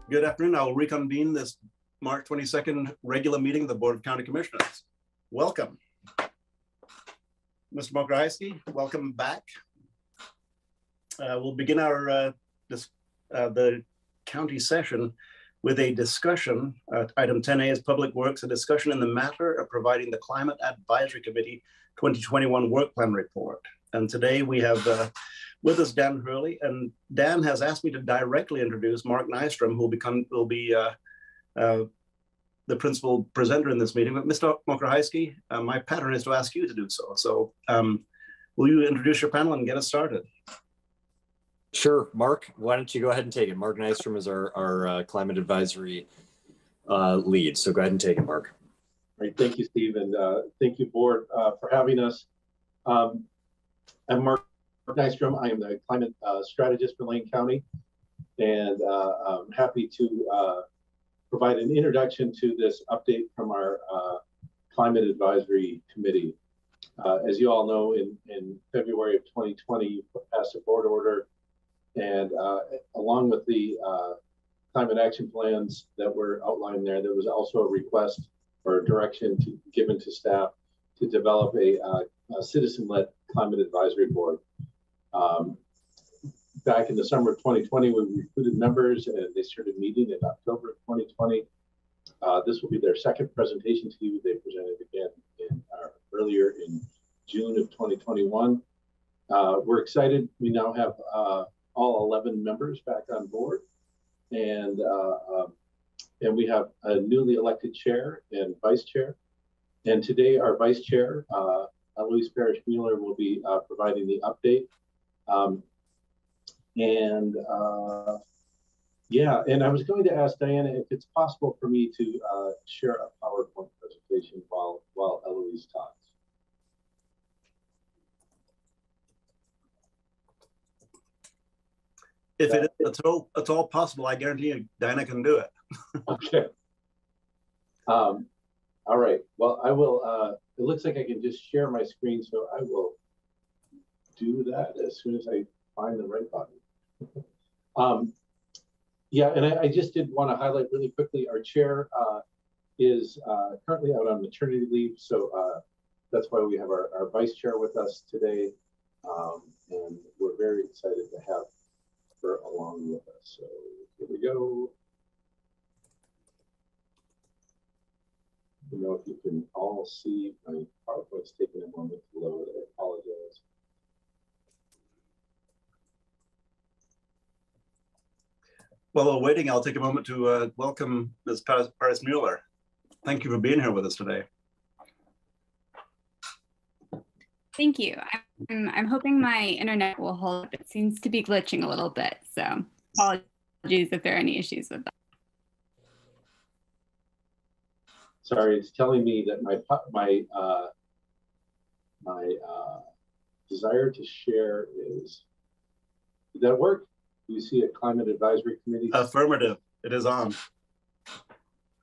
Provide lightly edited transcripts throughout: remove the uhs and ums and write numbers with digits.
Good afternoon. I will reconvene this March 22nd regular meeting of the Board of County Commissioners. Welcome. Mr. Mokrahajski, welcome back. We'll begin our the county session with a discussion. Item 10A is Public Works, a discussion in the matter of providing the Climate Advisory Committee 2021 Work Plan Report. And today we have with us Dan Hurley, and Dan has asked me to directly introduce Mark Nystrom, who will be the principal presenter in this meeting. But Mr. Mokrahajski, my pattern is to ask you to do so. So will you introduce your panel and get us started? Sure, Mark, why don't you go ahead and take it? Mark Nystrom is our climate advisory lead. So go ahead and take it, Mark. Great, thank you, Steve, and thank you, board, for having us. I'm Mark Nystrom. I am the climate strategist for Lane County, and I'm happy to provide an introduction to this update from our Climate Advisory Committee. As you all know, in February of 2020, you passed a board order, and along with the climate action plans that were outlined there, there was also a request or direction given to staff to develop a citizen-led climate advisory board. Back in the summer of 2020, we recruited members and they started meeting in October of 2020. This will be their second presentation to you. They presented again earlier in June of 2021. We're excited. We now have all 11 members back on board, and we have a newly elected chair and vice chair. And today our vice chair, Eloise Parrish-Mueller, will be providing the update. Yeah, and I was going to ask Diana if it's possible for me to share a PowerPoint presentation while Eloise talks. If it's at all possible, I guarantee you Diana can do it. Okay. All right. Well, I will. It looks like I can just share my screen, so I will do that as soon as I find the right button. Yeah, and I just did want to highlight really quickly, our chair is currently out on maternity leave, so that's why we have our vice chair with us today, and we're very excited to have her along with us. So here we go. You know, if you can all see, my PowerPoint's taking a moment to load. I apologize. While we're waiting, I'll take a moment to welcome Ms. Parrish-Mueller. Thank you for being here with us today. Thank you. I'm hoping my internet will hold up. It seems to be glitching a little bit, so apologies if there are any issues with that. Sorry, it's telling me that my desire to share is. Did that work? Do you see a climate advisory committee? Affirmative. It is on.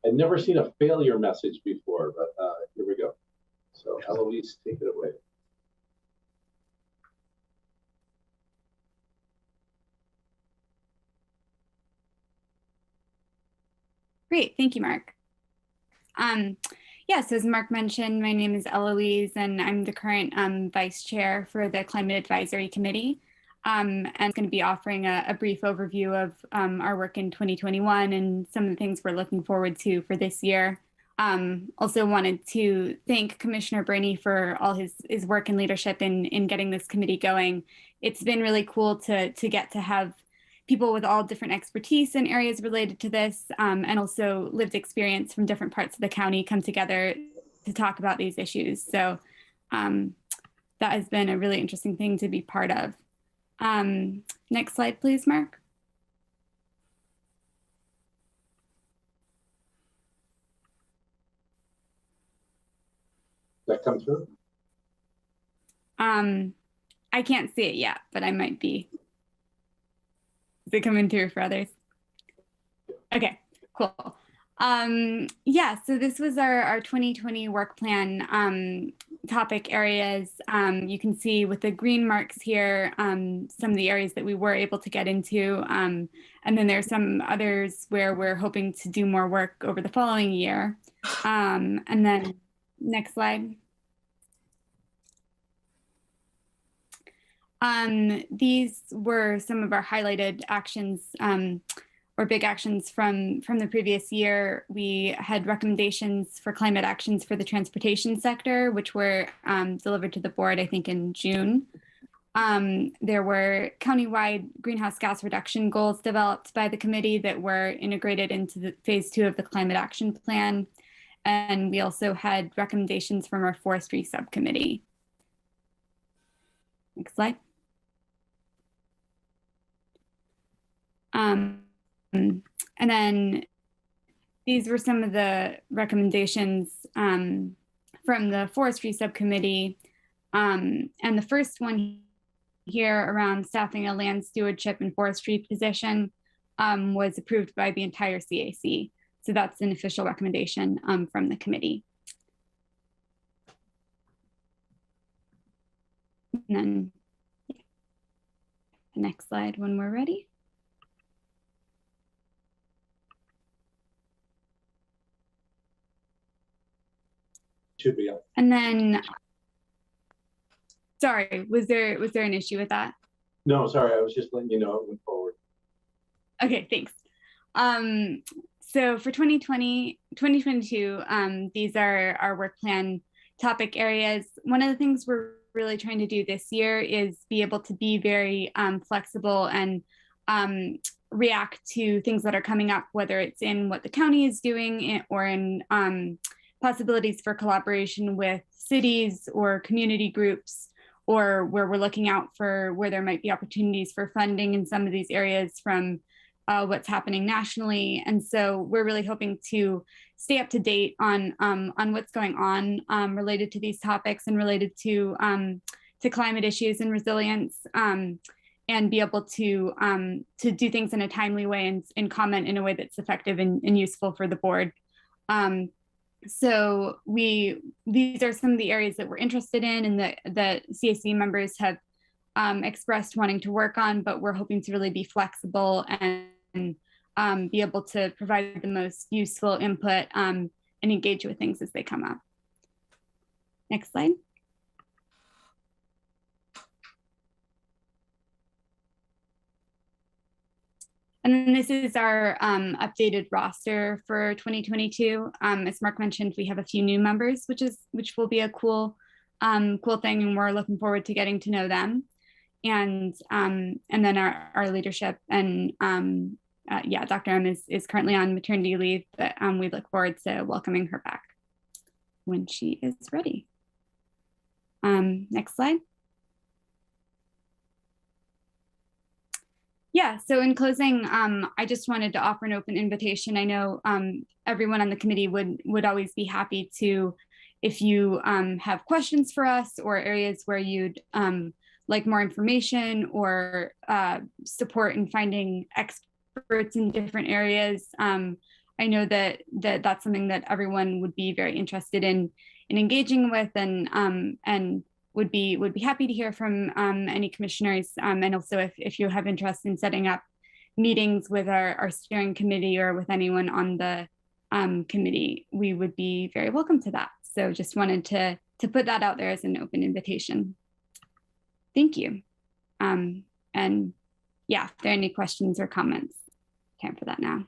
I've never seen a failure message before, but here we go. So Eloise, take it away. Great, thank you, Mark. Yeah, so as Mark mentioned, my name is Eloise, and I'm the current vice chair for the Climate Advisory Committee. And I'm going to be offering a brief overview of our work in 2021 and some of the things we're looking forward to for this year. Also wanted to thank Commissioner Burney for all his work and leadership in getting this committee going. It's been really cool to get to have people with all different expertise in areas related to this, and also lived experience from different parts of the county come together to talk about these issues. So that has been a really interesting thing to be part of. Next slide, please, Mark. Did that come through? I can't see it yet, but I might be. Is it coming through for others? Okay, cool. Yeah, so this was our 2020 work plan. topic areas. You can see with the green marks here, some of the areas that we were able to get into. And then there's some others where we're hoping to do more work over the following year. And then next slide. These were some of our highlighted actions or big actions from the previous year. We had recommendations for climate actions for the transportation sector, which were delivered to the board, I think, in June. There were countywide greenhouse gas reduction goals developed by the committee that were integrated into the phase 2 of the climate action plan. And we also had recommendations from our forestry subcommittee. Next slide. And then these were some of the recommendations from the forestry subcommittee. And the first one here around staffing a land stewardship and forestry position was approved by the entire CAC. So that's an official recommendation from the committee. And then next slide when we're ready. Should be up. And then, sorry, was there an issue with that? No, sorry, I was just letting you know it went forward. Okay, thanks. So for 2022, these are our work plan topic areas. One of the things we're really trying to do this year is be able to be very flexible and react to things that are coming up, whether it's in what the county is doing or in possibilities for collaboration with cities or community groups, or where we're looking out for where there might be opportunities for funding in some of these areas from what's happening nationally. And so we're really hoping to stay up to date on what's going on related to these topics and related to climate issues and resilience, and be able to do things in a timely way and comment in a way that's effective and useful for the board. So these are some of the areas that we're interested in and that CAC members have expressed wanting to work on, but we're hoping to really be flexible and be able to provide the most useful input and engage with things as they come up. Next slide. And then this is our updated roster for 2022. As Mark mentioned, we have a few new members, which will be a cool thing, and we're looking forward to getting to know them. And then our leadership and yeah, Dr. M is currently on maternity leave, but we look forward to welcoming her back when she is ready. Next slide. Yeah, so in closing, I just wanted to offer an open invitation. I know everyone on the committee would always be happy to, if you have questions for us or areas where you'd like more information or support in finding experts in different areas. I know that's something that everyone would be very interested in engaging with, and would be happy to hear from any commissioners, and also if you have interest in setting up meetings with our steering committee or with anyone on the committee, we would be very welcome to that. So just wanted to put that out there as an open invitation. Thank you. And yeah, if there are any questions or comments, time for that now.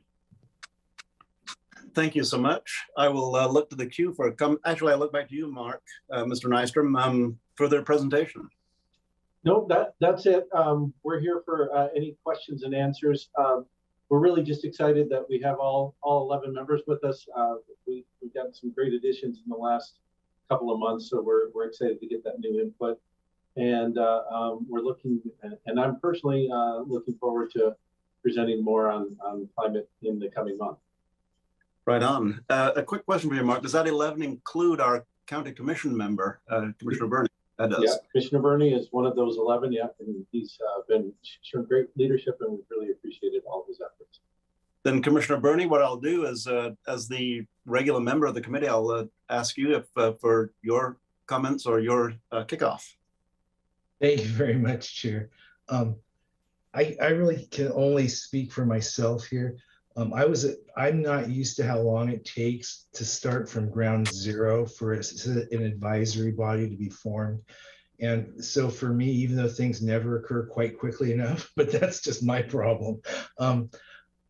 Thank you so much. I will look to the queue for actually, I look back to you, Mark, Mr. Nystrom, further presentation. No, that's it. We're here for any questions and answers. We're really just excited that we have all 11 members with us. We've gotten some great additions in the last couple of months, so we're excited to get that new input. And we're looking, and I'm personally looking forward to presenting more on climate in the coming month. Right on. A quick question for you, Mark. Does that 11 include our county commission member, Commissioner Burney? That does. Yeah, Commissioner Burney is one of those 11. Yeah, and he's been showing great leadership, and we've really appreciated all of his efforts. Then, Commissioner Burney, what I'll do is, as the regular member of the committee, I'll ask you if for your comments or your kickoff. Thank you very much, Chair. I really can only speak for myself here. I'm not used to how long it takes to start from ground zero for an advisory body to be formed. And so for me, even though things never occur quite quickly enough, but that's just my problem,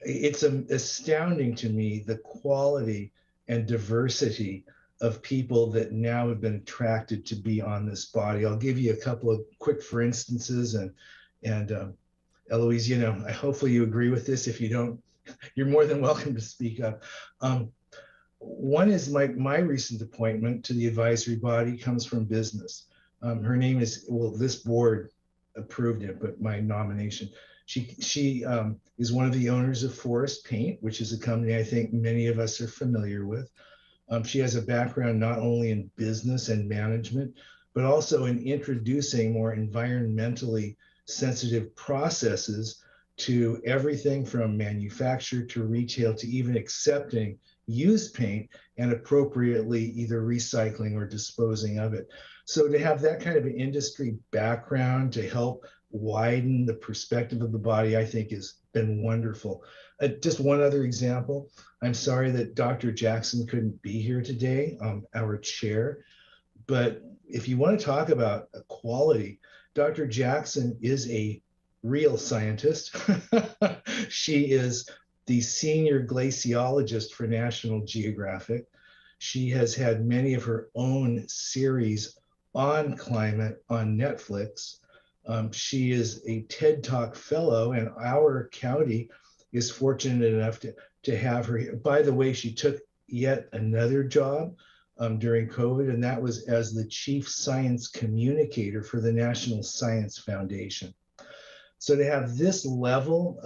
it's astounding to me the quality and diversity of people that now have been attracted to be on this body. I'll give you a couple of quick for instances, and Eloise, you know, hopefully you agree with this. If you don't, you're more than welcome to speak up. One is my recent appointment to the advisory body comes from business. Her name is, well, this board approved it, but my nomination. She is one of the owners of Forest Paint, which is a company I think many of us are familiar with. She has a background not only in business and management, but also in introducing more environmentally sensitive processes to everything from manufacture to retail to even accepting used paint and appropriately either recycling or disposing of it. So to have that kind of an industry background to help widen the perspective of the body, I think has been wonderful. Just one other example. I'm sorry that Dr. Jackson couldn't be here today, our chair, but if you want to talk about equality, Dr. Jackson is a real scientist. She is the senior glaciologist for National Geographic. She has had many of her own series on climate on Netflix. She is a TED Talk fellow, and our county is fortunate enough to have her here. By the way, she took yet another job during COVID, and that was as the chief science communicator for the National Science Foundation. So to have this level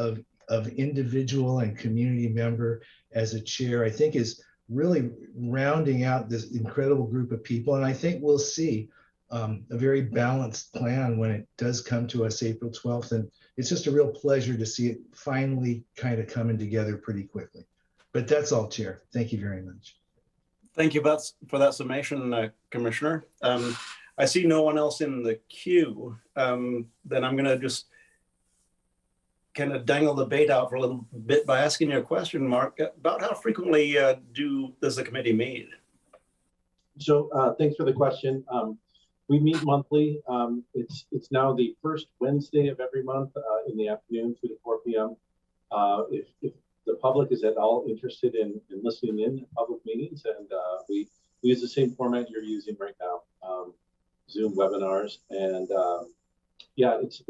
of individual and community member as a chair, I think is really rounding out this incredible group of people. And I think we'll see a very balanced plan when it does come to us April 12th. And it's just a real pleasure to see it finally kind of coming together pretty quickly. But that's all, Chair. Thank you very much. Thank you for that summation, Commissioner. I see no one else in the queue. Then I'm going to just kind of dangle the bait out for a little bit by asking you a question, Mark, about how frequently does the committee meet? So thanks for the question. We meet monthly. It's now the first Wednesday of every month in the afternoon, 2 to 4 p.m. If the public is at all interested in listening in public meetings, and we use the same format you're using right now, Zoom webinars, and yeah, it's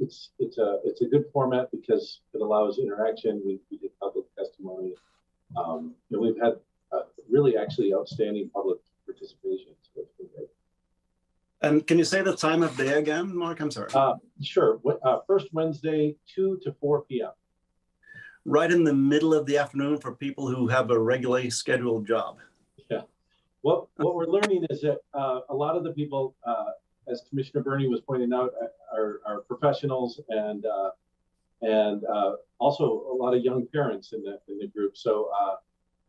a good format because it allows interaction. We did public testimony, and we've had really actually outstanding public participation. So it's been great. And can you say the time of day again, Mark? I'm sorry. Sure. First Wednesday, 2 to 4 p.m. Right in the middle of the afternoon for people who have a regularly scheduled job. Yeah. What we're learning is that a lot of the people, as Commissioner Burney was pointing out, are professionals and also a lot of young parents in the group. So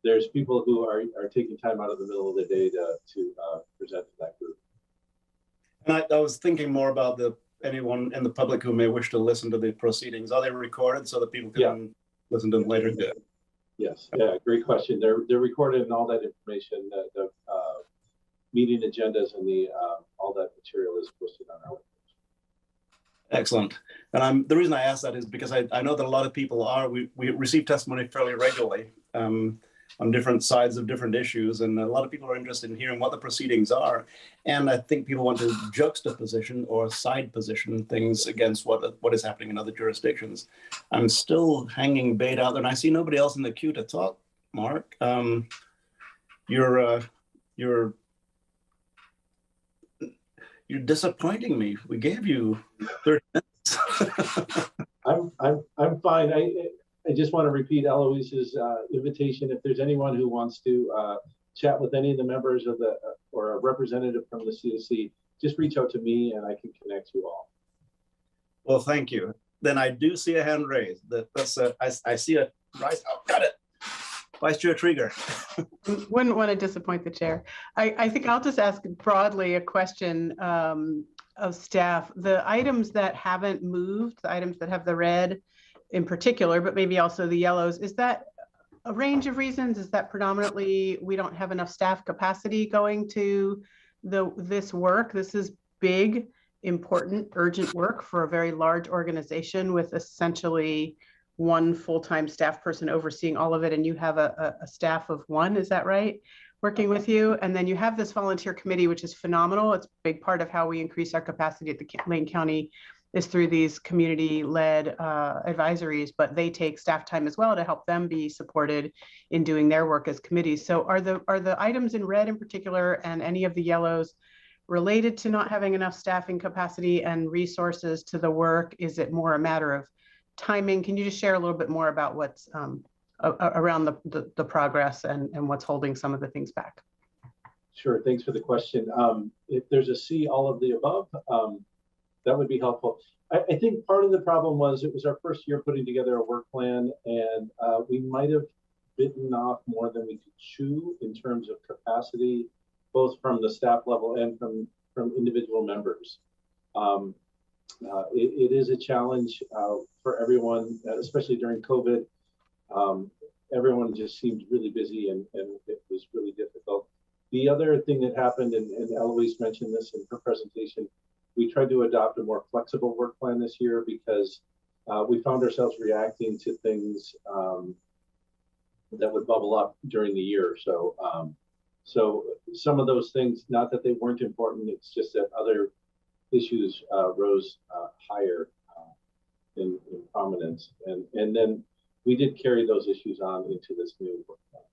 there's people who are taking time out of the middle of the day to present to that group. And I was thinking more about anyone in the public who may wish to listen to the proceedings. Are they recorded so that people can listen to them later? Good. Yes. Yeah. Great question. They're recorded, and all that information, the meeting agendas and all that material is posted on our webpage. Excellent. And the reason I ask that is because I know that a lot of people we receive testimony fairly regularly on different sides of different issues, and a lot of people are interested in hearing what the proceedings are. And I think people want to juxtaposition or side position things against what is happening in other jurisdictions. I'm still hanging bait out there, and I see nobody else in the queue to talk. Mark, you're disappointing me. We gave you 30 minutes. I'm fine. I just want to repeat Eloise's invitation. If there's anyone who wants to chat with any of the members of or a representative from the CSC, just reach out to me and I can connect you all. Well, thank you. Then I do see a hand raised. I see a rise. Oh, got it. Vice Chair Trieger. Wouldn't want to disappoint the chair. I think I'll just ask broadly a question of staff. The items that haven't moved, the items that have the red in particular, but maybe also the yellows, is that a range of reasons? Is that predominantly we don't have enough staff capacity going to this work? This is big, important, urgent work for a very large organization with essentially one full-time staff person overseeing all of it, and you have a staff of one, is that right, working with you? And then you have this volunteer committee, which is phenomenal. It's a big part of how we increase our capacity at the Lane County is through these community-led advisories, but they take staff time as well to help them be supported in doing their work as committees. So are the items in red in particular and any of the yellows related to not having enough staffing capacity and resources to the work? Is it more a matter of timing? Can you just share a little bit more about what's around the progress and what's holding some of the things back? Sure, thanks for the question. If there's a C, all of the above, that would be helpful. I think part of the problem was it was our first year putting together a work plan, and we might have bitten off more than we could chew in terms of capacity, both from the staff level and from individual members. It is a challenge for everyone, especially during COVID. Everyone just seemed really busy, and it was really difficult. The other thing that happened, and Eloise mentioned this in her presentation, we tried to adopt a more flexible work plan this year because we found ourselves reacting to things that would bubble up during the year. So some of those things, not that they weren't important, it's just that other issues rose higher in prominence. And then we did carry those issues on into this new work plan.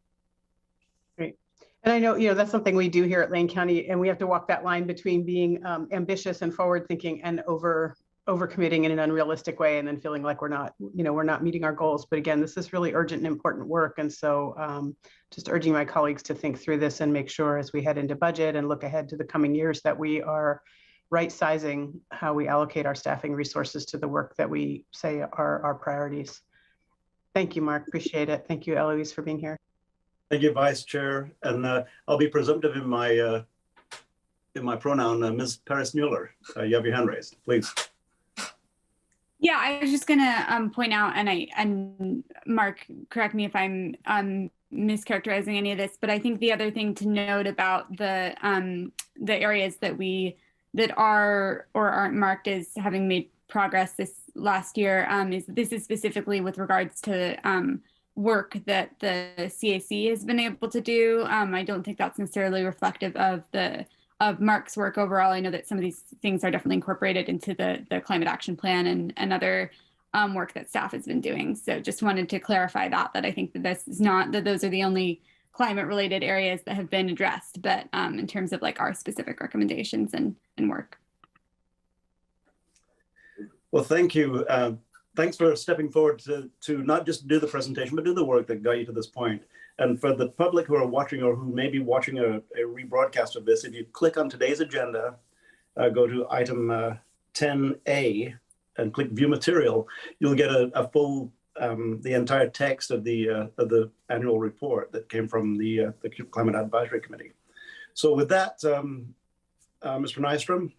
Great. And I know, that's something we do here at Lane County, and we have to walk that line between being ambitious and forward thinking and overcommitting in an unrealistic way, and then feeling like we're not meeting our goals. But again, this is really urgent and important work. And so just urging my colleagues to think through this and make sure as we head into budget and look ahead to the coming years that we are right sizing how we allocate our staffing resources to the work that we say are our priorities. Thank you, Mark. Appreciate it. Thank you, Eloise, for being here. Thank you, Vice Chair. And I'll be presumptive in my pronoun, Ms. Paris-Mueller. You have your hand raised, please. Yeah, I was just gonna point out, and Mark, correct me if I'm mischaracterizing any of this, but I think the other thing to note about the areas that are or aren't marked as having made progress this last year is specifically with regards to work that the CAC has been able to do. I don't think that's necessarily reflective of Mark's work overall. I know that some of these things are definitely incorporated into the climate action plan and other work that staff has been doing. So just wanted to clarify that I think that this is not that those are the only climate related areas that have been addressed, but in terms of like our specific recommendations and work. Well, thank you. Thanks for stepping forward to not just do the presentation, but do the work that got you to this point. And for the public who are watching or who may be watching a rebroadcast of this, if you click on today's agenda, go to item 10A and click View Material, you'll get a full, the entire text of the annual report that came from the Climate Advisory Committee. So with that, Mr. Nystrom,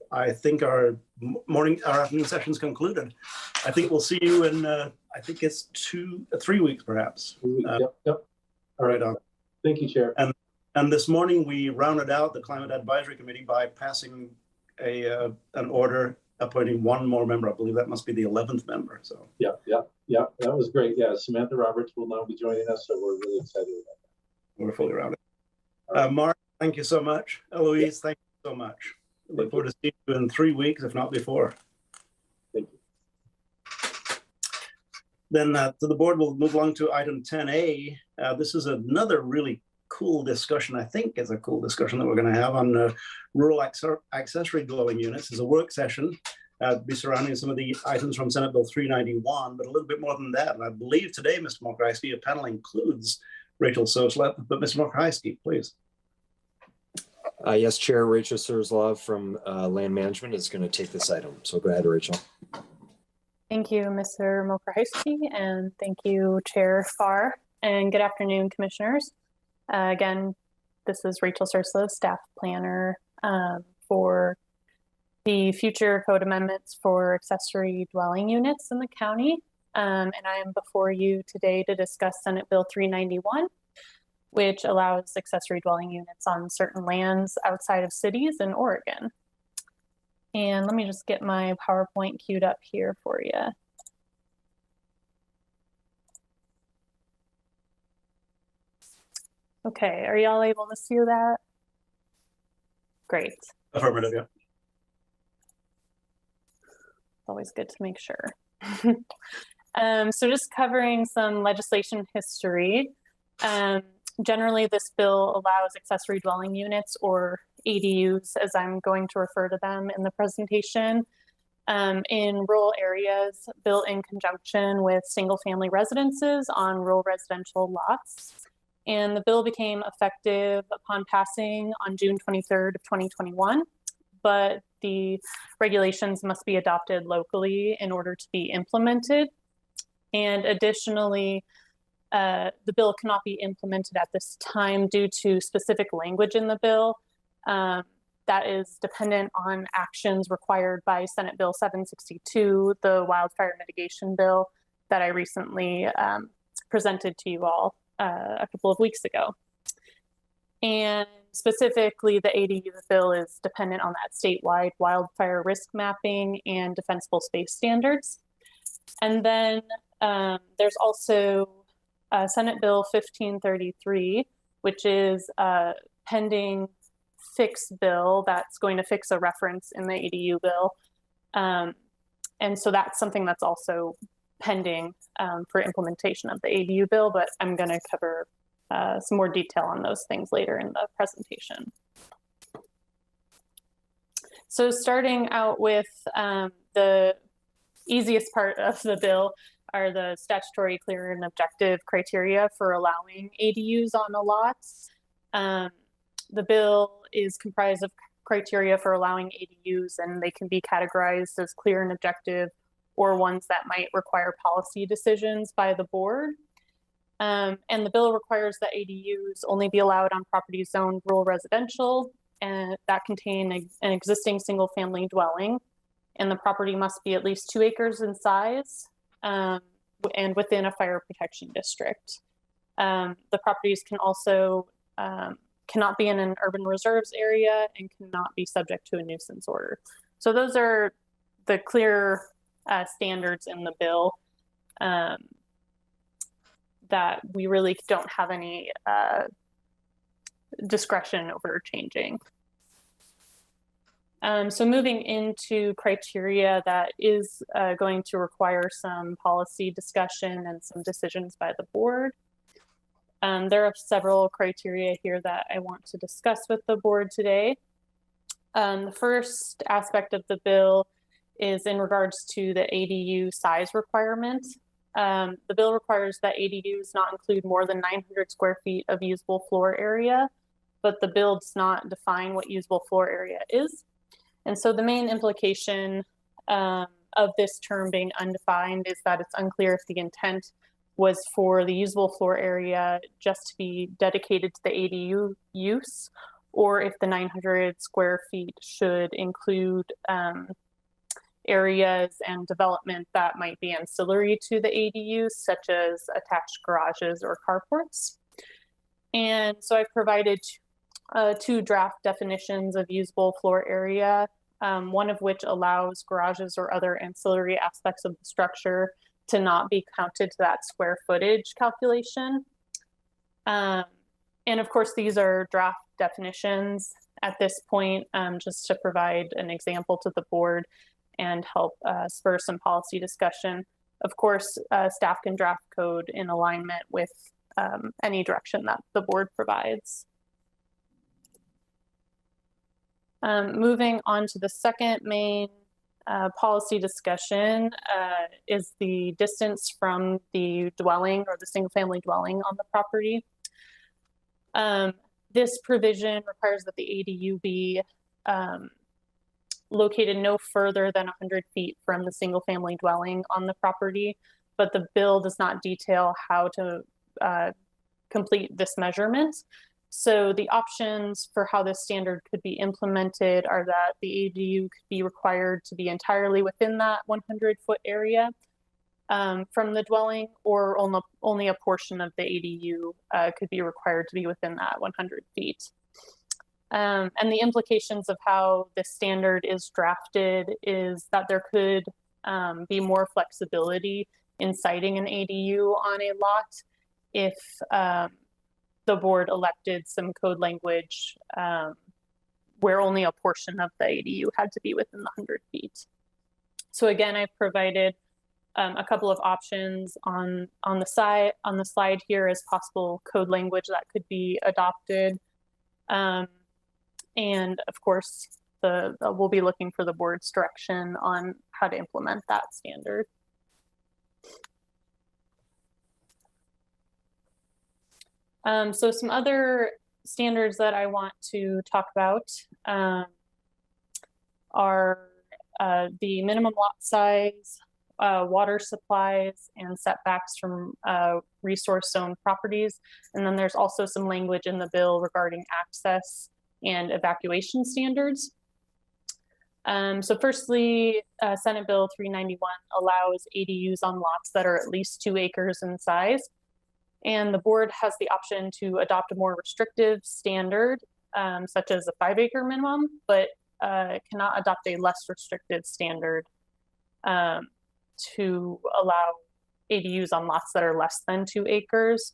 I think our afternoon session's concluded. I think we'll see you in, I think it's 3 weeks, perhaps. Yep. All right, on. Thank you, Chair. And this morning we rounded out the Climate Advisory Committee by passing an order appointing one more member. I believe that must be the 11th member. So yeah, that was great. Yeah, Samantha Roberts will now be joining us, so we're really excited about that. We're fully rounded. Mark, thank you so much. Eloise, thank you so much. Look forward to seeing you in 3 weeks, if not before. Thank you. Then to the board, we'll move along to item 10A. This is another really cool discussion. I think it's a cool discussion that we're going to have on rural accessory dwelling units. It's a work session. Be surrounding some of the items from Senate Bill 391, but a little bit more than that. And I believe today, Mr. Mokreisky, a panel includes Rachel Soslep, but Mr. Mokreisky, please. Yes, Chair, Rachel Surslov from Land Management is going to take this item. So go ahead, Rachel. Thank you, Mr. Mokreisky, and thank you, Chair Farr. and good afternoon, commissioners. Again, this is Rachel Surslow, staff planner for the future code amendments for accessory dwelling units in the county. And I am before you today to discuss Senate Bill 391, which allows accessory dwelling units on certain lands outside of cities in Oregon. And let me just get my PowerPoint queued up here for you. Okay, are y'all able to see that? Great. Affirmative, yeah. Always good to make sure. So just covering some legislation history. Generally, this bill allows accessory dwelling units, or ADUs, as I'm going to refer to them in the presentation, in rural areas built in conjunction with single-family residences on rural residential lots. And the bill became effective upon passing on June 23rd of 2021, but the regulations must be adopted locally in order to be implemented. And additionally, the bill cannot be implemented at this time due to specific language in the bill that is dependent on actions required by Senate Bill 762, the Wildfire Mitigation Bill that I recently presented to you all a couple of weeks ago. And specifically, the ADU bill is dependent on that statewide wildfire risk mapping and defensible space standards. And then there's also Senate Bill 1533, which is a pending fix bill that's going to fix a reference in the ADU bill. And so that's something that's also pending for implementation of the ADU bill, but I'm going to cover some more detail on those things later in the presentation. So starting out with the easiest part of the bill are the statutory clear and objective criteria for allowing ADUs on a lot. The bill is comprised of criteria for allowing ADUs, and they can be categorized as clear and objective, or ones that might require policy decisions by the board. And the bill requires that ADUs only be allowed on properties zoned rural residential and that contain an existing single family dwelling. And the property must be at least 2 acres in size and within a fire protection district. The properties can also cannot be in an urban reserves area and cannot be subject to a nuisance order. So those are the clear standards in the bill that we really don't have any discretion over changing. So moving into criteria that is going to require some policy discussion and some decisions by the board. There are several criteria here that I want to discuss with the board today. The first aspect of the bill is in regards to the ADU size requirement. The bill requires that ADUs not include more than 900 square feet of usable floor area, but the bill does not define what usable floor area is. And so the main implication of this term being undefined is that it's unclear if the intent was for the usable floor area just to be dedicated to the ADU use, or if the 900 square feet should include areas and development that might be ancillary to the ADUs, such as attached garages or carports. And so I've provided 2 draft definitions of usable floor area, one of which allows garages or other ancillary aspects of the structure to not be counted to that square footage calculation. And of course, these are draft definitions at this point, just to provide an example to the board and help spur some policy discussion. Of course, staff can draft code in alignment with any direction that the board provides. Moving on to the second main policy discussion is the distance from the dwelling or the single family dwelling on the property. This provision requires that the ADU be located no further than 100 feet from the single family dwelling on the property, but the bill does not detail how to complete this measurement. So the options for how this standard could be implemented are that the ADU could be required to be entirely within that 100-foot area from the dwelling, or only a portion of the ADU could be required to be within that 100 feet. And the implications of how this standard is drafted is that there could be more flexibility in siting an ADU on a lot if the board elected some code language where only a portion of the ADU had to be within the 100 feet. So again, I've provided a couple of options on the slide here as possible code language that could be adopted. And of course, we'll be looking for the board's direction on how to implement that standard. So some other standards that I want to talk about are the minimum lot size, water supplies, and setbacks from resource zone properties. And then there's also some language in the bill regarding access and evacuation standards. So firstly, Senate Bill 391 allows ADUs on lots that are at least 2 acres in size. And the board has the option to adopt a more restrictive standard, such as a 5-acre minimum, but cannot adopt a less restrictive standard to allow ADUs on lots that are less than 2 acres.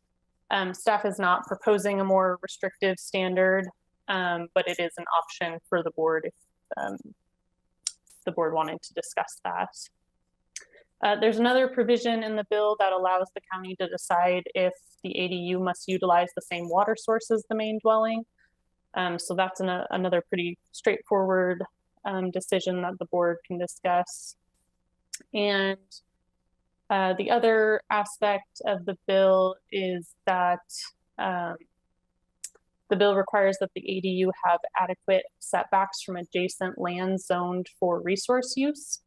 Staff is not proposing a more restrictive standard, but it is an option for the board if the board wanted to discuss that. There's another provision in the bill that allows the county to decide if the ADU must utilize the same water source as the main dwelling. So that's another pretty straightforward decision that the board can discuss. And the other aspect of the bill is that the bill requires that the ADU have adequate setbacks from adjacent land zoned for resource use.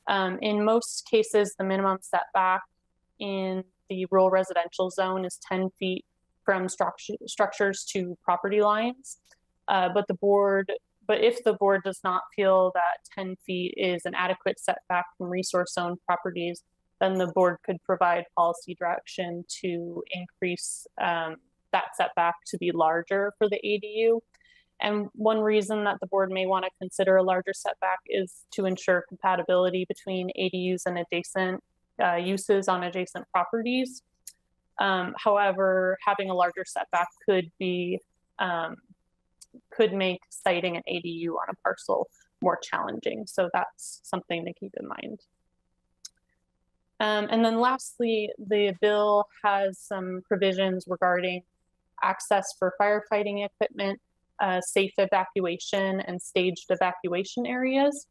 In most cases, the minimum setback in the rural residential zone is 10 feet from structures to property lines. But if the board does not feel that 10 feet is an adequate setback from resource zone properties, then the board could provide policy direction to increase that setback to be larger for the ADU. And one reason that the board may want to consider a larger setback is to ensure compatibility between ADUs and adjacent uses on adjacent properties. However, having a larger setback could make siting an ADU on a parcel more challenging. So that's something to keep in mind. And then lastly, the bill has some provisions regarding access for firefighting equipment, safe evacuation, and staged evacuation areas.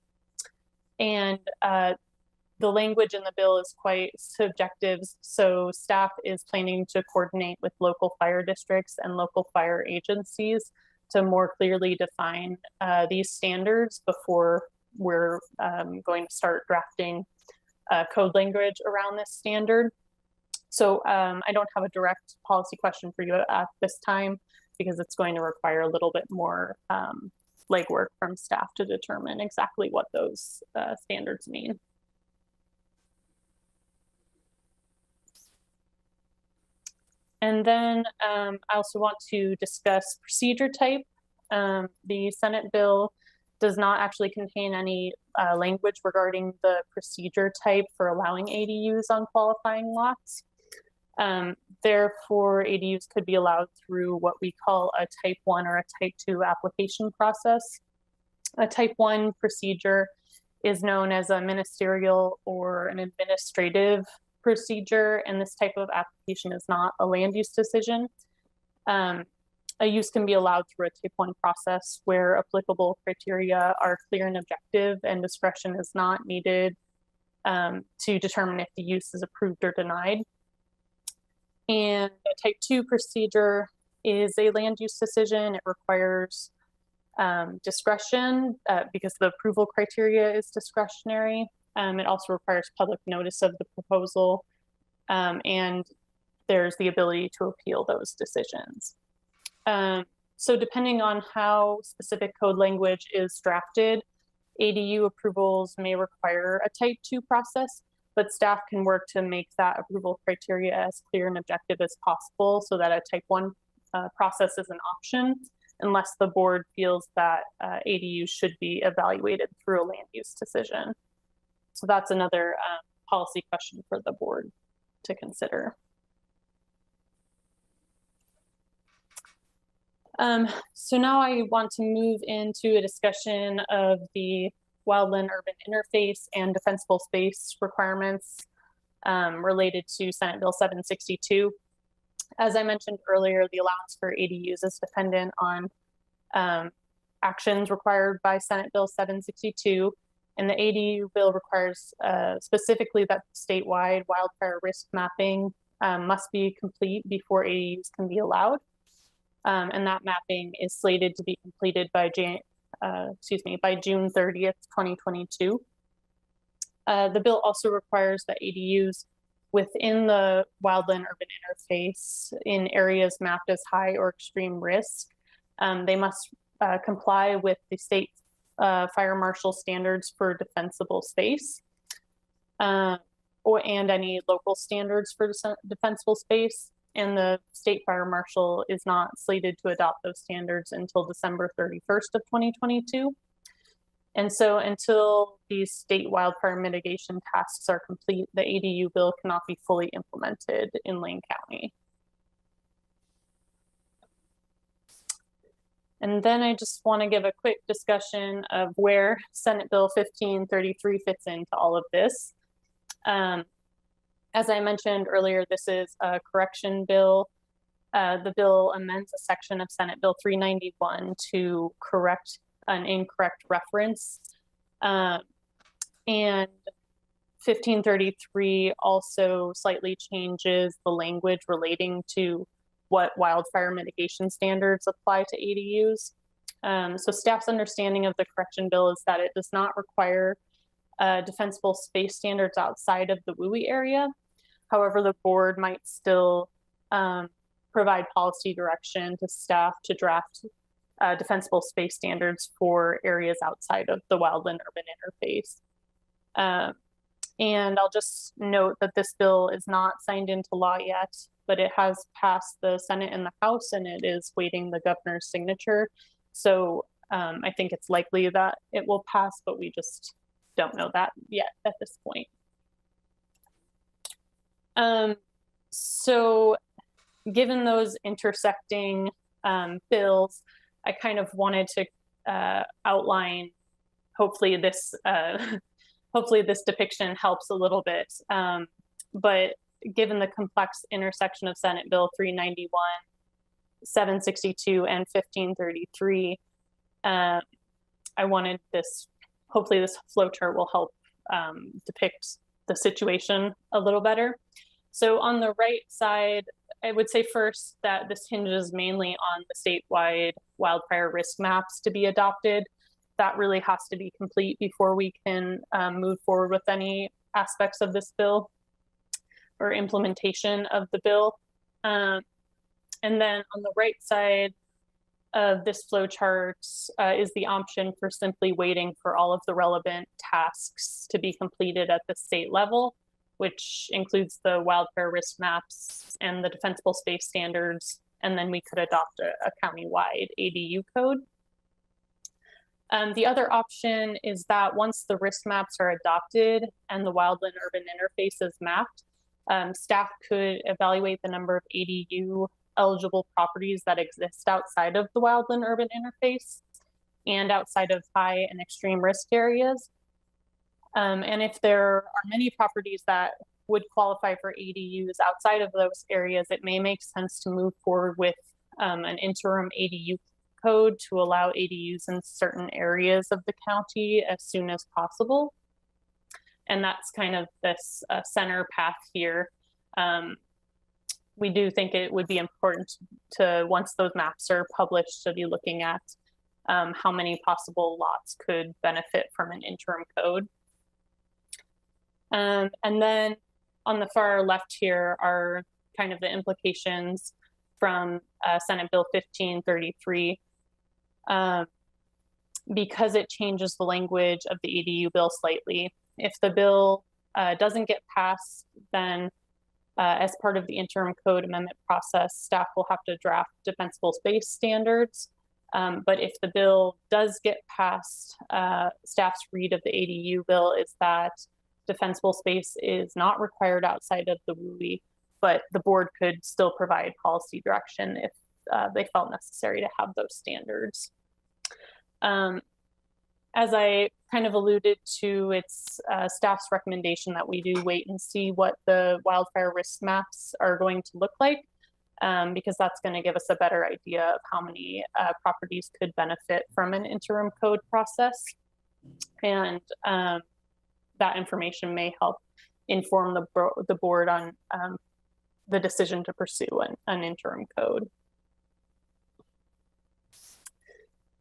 And the language in the bill is quite subjective, so staff is planning to coordinate with local fire districts and local fire agencies to more clearly define these standards before we're going to start drafting code language around this standard. So I don't have a direct policy question for you at this time, because it's going to require a little bit more legwork from staff to determine exactly what those standards mean. And then I also want to discuss procedure type. The Senate bill does not actually contain any language regarding the procedure type for allowing ADUs on qualifying lots. Therefore, ADUs could be allowed through what we call a type 1 or a type 2 application process. A type 1 procedure is known as a ministerial or an administrative procedure, and this type of application is not a land use decision. A use can be allowed through a type 1 process where applicable criteria are clear and objective, and discretion is not needed to determine if the use is approved or denied. And a type 2 procedure is a land use decision. It requires discretion because the approval criteria is discretionary. It also requires public notice of the proposal. And there's the ability to appeal those decisions. So depending on how specific code language is drafted, ADU approvals may require a type 2 process, but staff can work to make that approval criteria as clear and objective as possible so that a type 1 process is an option, unless the board feels that ADU should be evaluated through a land use decision. So that's another policy question for the board to consider. So now I want to move into a discussion of the wildland urban interface and defensible space requirements related to Senate Bill 762. As I mentioned earlier, the allowance for ADUs is dependent on actions required by Senate Bill 762, and the ADU bill requires specifically that statewide wildfire risk mapping must be complete before ADUs can be allowed. And that mapping is slated to be completed by June 30th, 2022. The bill also requires that ADUs within the wildland urban interface in areas mapped as high or extreme risk, they must comply with the state fire marshal standards for defensible space, and any local standards for defensible space. And the state fire marshal is not slated to adopt those standards until December 31st of 2022. And so until these state wildfire mitigation tasks are complete, the ADU bill cannot be fully implemented in Lane County. And then I just want to give a quick discussion of where Senate Bill 1533 fits into all of this. As I mentioned earlier, this is a correction bill. The bill amends a section of Senate Bill 391 to correct an incorrect reference. And 1533 also slightly changes the language relating to what wildfire mitigation standards apply to ADUs. So staff's understanding of the correction bill is that it does not require defensible space standards outside of the WUI area. However, the board might still provide policy direction to staff to draft defensible space standards for areas outside of the wildland urban interface. And I'll just note that this bill is not signed into law yet, but it has passed the Senate and the House, and it is waiting the governor's signature. So I think it's likely that it will pass, but we just don't know that yet at this point. So given those intersecting bills, I kind of wanted to outline, hopefully this depiction helps a little bit, but given the complex intersection of Senate Bill 391, 762, and 1533, I wanted this, hopefully this flowchart will help depict the situation a little better. So on the right side, I would say first that this hinges mainly on the statewide wildfire risk maps to be adopted. That really has to be complete before we can move forward with any aspects of this bill or implementation of the bill. And then on the right side of this flow chart is the option for simply waiting for all of the relevant tasks to be completed at the state level, which includes the wildfire risk maps and the defensible space standards. And then we could adopt a county-wide ADU code. The other option is that once the risk maps are adopted and the wildland urban interface is mapped, staff could evaluate the number of ADU eligible properties that exist outside of the wildland urban interface and outside of high and extreme risk areas. And if there are many properties that would qualify for ADUs outside of those areas, it may make sense to move forward with an interim ADU code to allow ADUs in certain areas of the county as soon as possible. And that's kind of this center path here. We do think it would be important to, once those maps are published, to be looking at how many possible lots could benefit from an interim code. And then on the far left here are kind of the implications from Senate Bill 1533. Because it changes the language of the ADU bill slightly. If the bill doesn't get passed, then as part of the interim code amendment process, staff will have to draft defensible space standards. But if the bill does get passed, staff's read of the ADU bill is that defensible space is not required outside of the WUI, but the board could still provide policy direction if they felt necessary to have those standards. As I kind of alluded to, it's staff's recommendation that we do wait and see what the wildfire risk maps are going to look like, because that's going to give us a better idea of how many properties could benefit from an interim code process. And that information may help inform the board on the decision to pursue an interim code.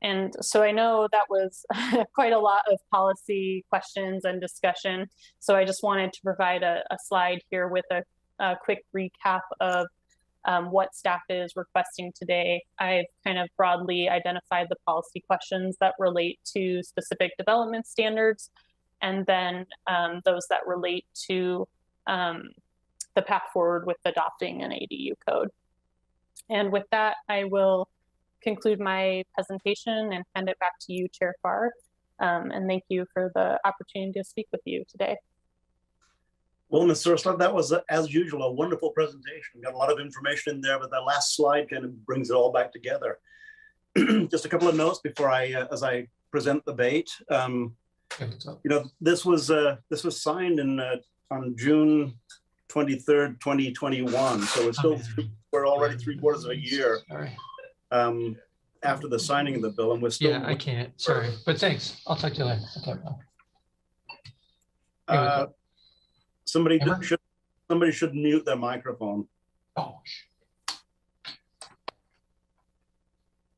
And so I know that was quite a lot of policy questions and discussion. So I just wanted to provide a slide here with a quick recap of what staff is requesting today. I've kind of broadly identified the policy questions that relate to specific development standards, and then those that relate to the path forward with adopting an ADU code. And with that, I will conclude my presentation and hand it back to you, Chair Farr. And thank you for the opportunity to speak with you today. Well, Ms. Surslov, that was, as usual, a wonderful presentation. We got a lot of information in there, but that last slide kind of brings it all back together. Just a couple of notes before as I present the debate. This was signed on June 23rd, 2021. So we're already 3/4 of a year. Sorry. After the signing of the bill, and we're still. Yeah, I can't. Sorry, but thanks. I'll talk to you later. Somebody should mute their microphone. Oh.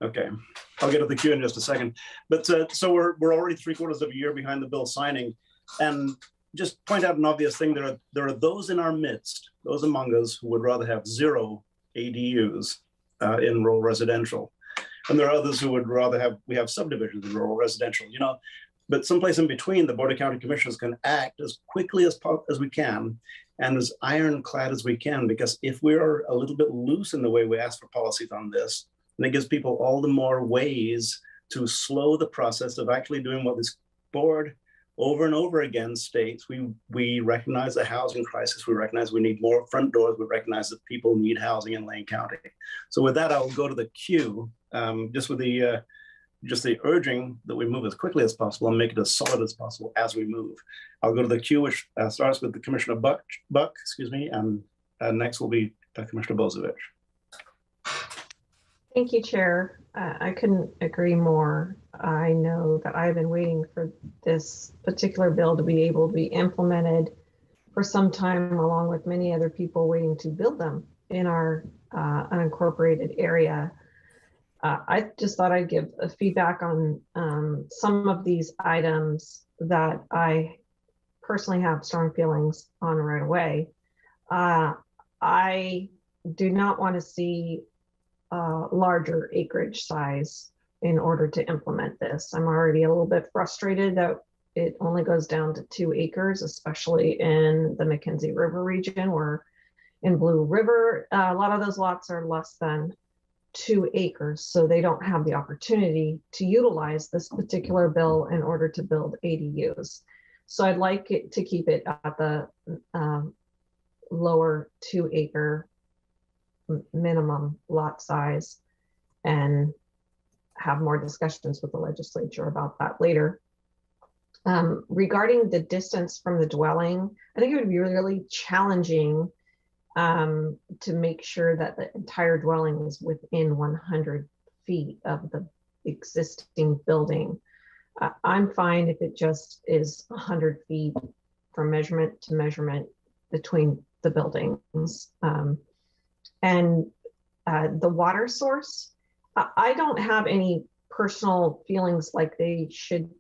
Okay, I'll get to the queue in just a second. But so we're already 3/4 of a year behind the bill signing, and just point out an obvious thing: there are those in our midst, those among us who would rather have 0 ADUs in rural residential, and there are others who would rather we have subdivisions in rural residential. But someplace in between, the Board of County Commissioners can act as quickly as we can and as ironclad as we can, because if we're a little bit loose in the way we ask for policies on this, then it gives people all the more ways to slow the process of actually doing what this board over and over again states. We recognize the housing crisis. We recognize we need more front doors. We recognize that people need housing in Lane County. So with that, I'll go to the queue, just with the urging that we move as quickly as possible and make it as solid as possible as we move. I'll go to the queue, which starts with the Commissioner Buck, and next will be Commissioner Bozovich. Thank you, Chair. I couldn't agree more. I know that I've been waiting for this particular bill to be able to be implemented for some time, along with many other people waiting to build them in our unincorporated area. I just thought I'd give a feedback on some of these items that I personally have strong feelings on right away. I do not want to see larger acreage size in order to implement this. I'm already a little bit frustrated that it only goes down to 2 acres, especially in the McKenzie River region, where in Blue River, a lot of those lots are less than 2 acres, so they don't have the opportunity to utilize this particular bill in order to build ADUs. So I'd like it to keep it at the lower 2 acre minimum lot size and have more discussions with the legislature about that later. Regarding the distance from the dwelling, I think it would be really challenging to make sure that the entire dwelling is within 100 feet of the existing building. I'm fine if it just is 100 feet from measurement to measurement between the buildings. And the water source, I don't have any personal feelings like they should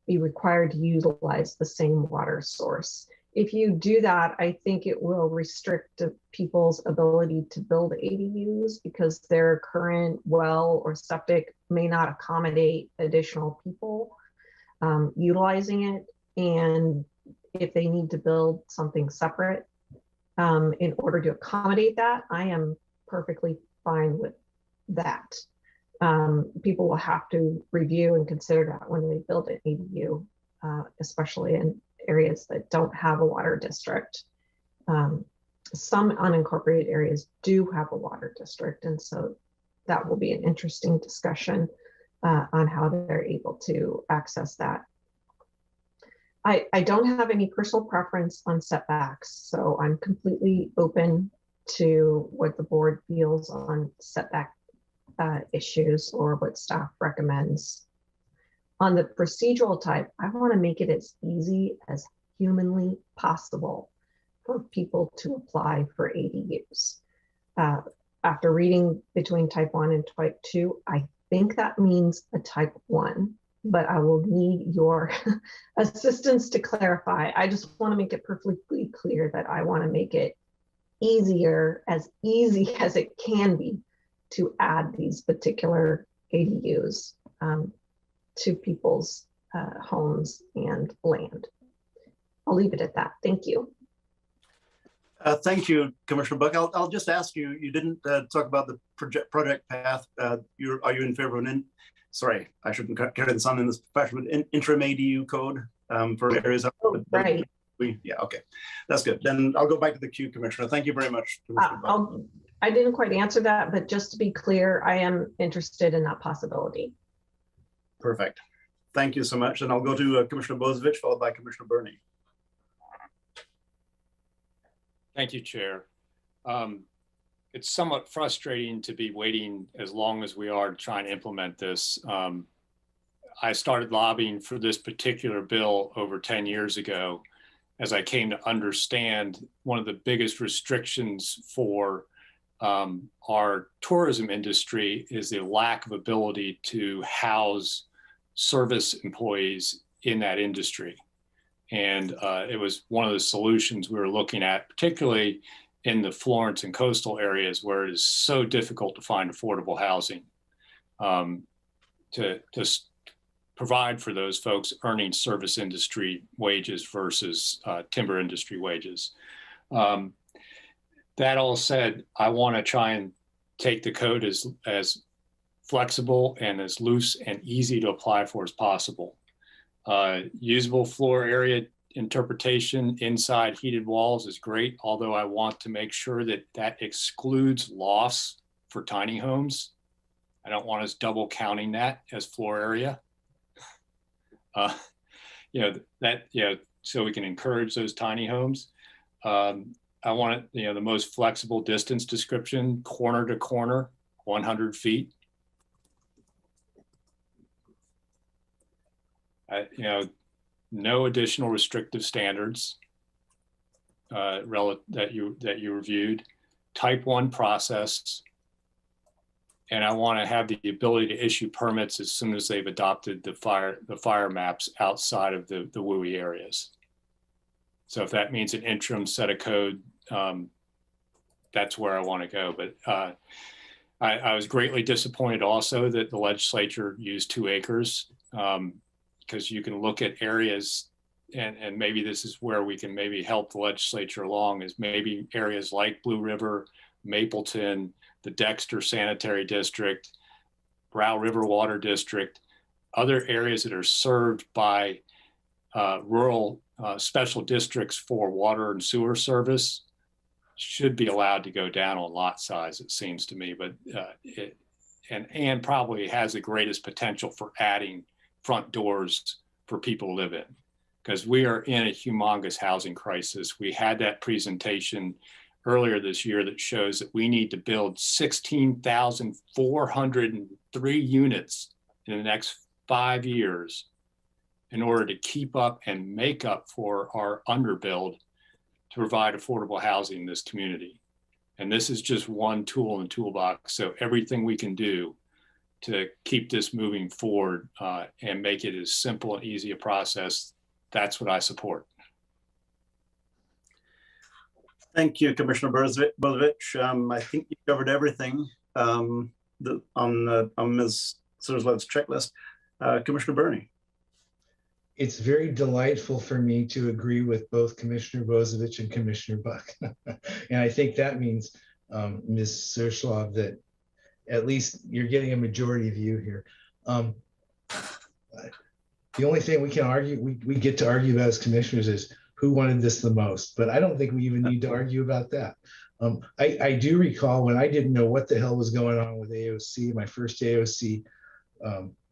be required to utilize the same water source. if you do that, I think it will restrict people's ability to build ADUs because their current well or septic may not accommodate additional people utilizing it. And if they need to build something separate in order to accommodate that, I am perfectly fine with that. People will have to review and consider that when they build an ADU, especially in areas that don't have a water district. Some unincorporated areas do have a water district, and so that will be an interesting discussion on how they're able to access that. I don't have any personal preference on setbacks, so I'm completely open to what the board feels on setback issues or what staff recommends. On the procedural type, I want to make it as easy as humanly possible for people to apply for ADUs. After reading between type 1 and type 2, I think that means a type 1, but I will need your assistance to clarify. I just want to make it perfectly clear that I want to make it easier, as easy as it can be, to add these particular ADUs to people's homes and land. I'll leave it at that. Thank you. Thank you, Commissioner Buck. I'll just ask you, you didn't talk about the project path. Are you in favor of an, sorry, I shouldn't carry this on in this fashion, but interim ADU code for areas? Right. Yeah, okay, that's good. Then I'll go back to the queue, Commissioner. Thank you very much, Commissioner Buck. I didn't quite answer that, but just to be clear, I am interested in that possibility. Perfect. Thank you so much. And I'll go to Commissioner Bozievich, followed by Commissioner Burney. Thank you, Chair. It's somewhat frustrating to be waiting as long as we are to try and implement this. I started lobbying for this particular bill over 10 years ago as I came to understand one of the biggest restrictions for our tourism industry is the lack of ability to house service employees in that industry. And it was one of the solutions we were looking at, particularly in the Florence and coastal areas where it is so difficult to find affordable housing, to provide for those folks earning service industry wages versus timber industry wages. That all said, I want to try and take the code as flexible and as loose and easy to apply for as possible. Usable floor area interpretation inside heated walls is great, although I want to make sure that that excludes loss for tiny homes. I don't want us double counting that as floor area. So we can encourage those tiny homes. I want it, the most flexible distance description, corner to corner, 100 feet. No additional restrictive standards that you reviewed. Type 1 process. And I want to have the ability to issue permits as soon as they've adopted the fire maps outside of the WUI areas. So if that means an interim set of code, that's where I want to go. But I was greatly disappointed also that the legislature used 2 acres, because you can look at areas, and maybe this is where we can maybe help the legislature along, is maybe areas like Blue River, Mapleton, the Dexter Sanitary District, Brow River Water District, other areas that are served by rural special districts for water and sewer service should be allowed to go down on lot size, it seems to me, but and probably has the greatest potential for adding front doors for people to live in, because we are in a humongous housing crisis. We had that presentation earlier this year that shows that we need to build 16,403 units in the next 5 years in order to keep up and make up for our underbuild to provide affordable housing in this community. And this is just one tool in the toolbox. So everything we can do to keep this moving forward and make it as simple and easy a process, that's what I support. Thank you, Commissioner Bozievich. I think you covered everything on Ms. Surslow's checklist. Commissioner Burney. It's very delightful for me to agree with both Commissioner Bozievich and Commissioner Buck. And I think that means, Ms. Surslaw, that at least you're getting a majority view here. The only thing we can argue, we get to argue about as commissioners is who wanted this the most, but I don't think we even need to argue about that. I do recall when I didn't know what the hell was going on with AOC, my first AOC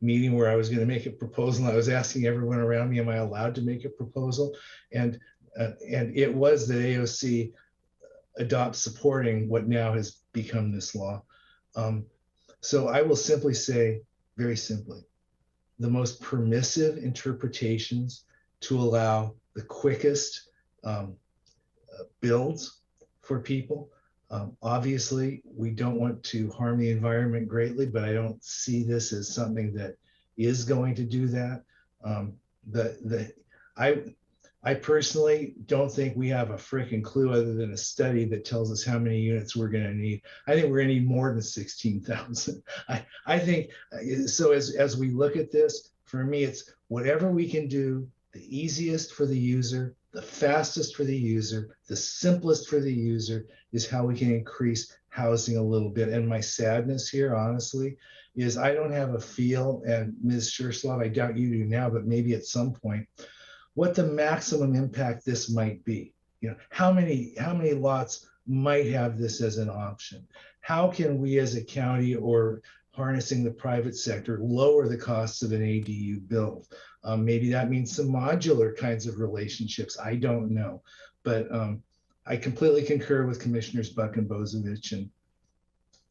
meeting where I was going to make a proposal. I was asking everyone around me, am I allowed to make a proposal? And it was that AOC adopts supporting what now has become this law. So I will simply say, very simply, the most permissive interpretations to allow the quickest builds for people. Obviously, we don't want to harm the environment greatly, but I don't see this as something that is going to do that. I personally don't think we have a freaking clue other than a study that tells us how many units we're going to need. I think we're going to need more than 16,000. I think so. As we look at this, for me, it's whatever we can do, the easiest for the user, the fastest for the user, the simplest for the user is how we can increase housing a little bit. And my sadness here, honestly, is I don't have a feel, and Ms. Surslaw, I doubt you do now, but maybe at some point, what the maximum impact this might be. You know, how many lots might have this as an option? How can we as a county or harnessing the private sector lower the costs of an ADU build? Maybe that means some modular kinds of relationships. I don't know. But I completely concur with Commissioners Buck and Bozievich, and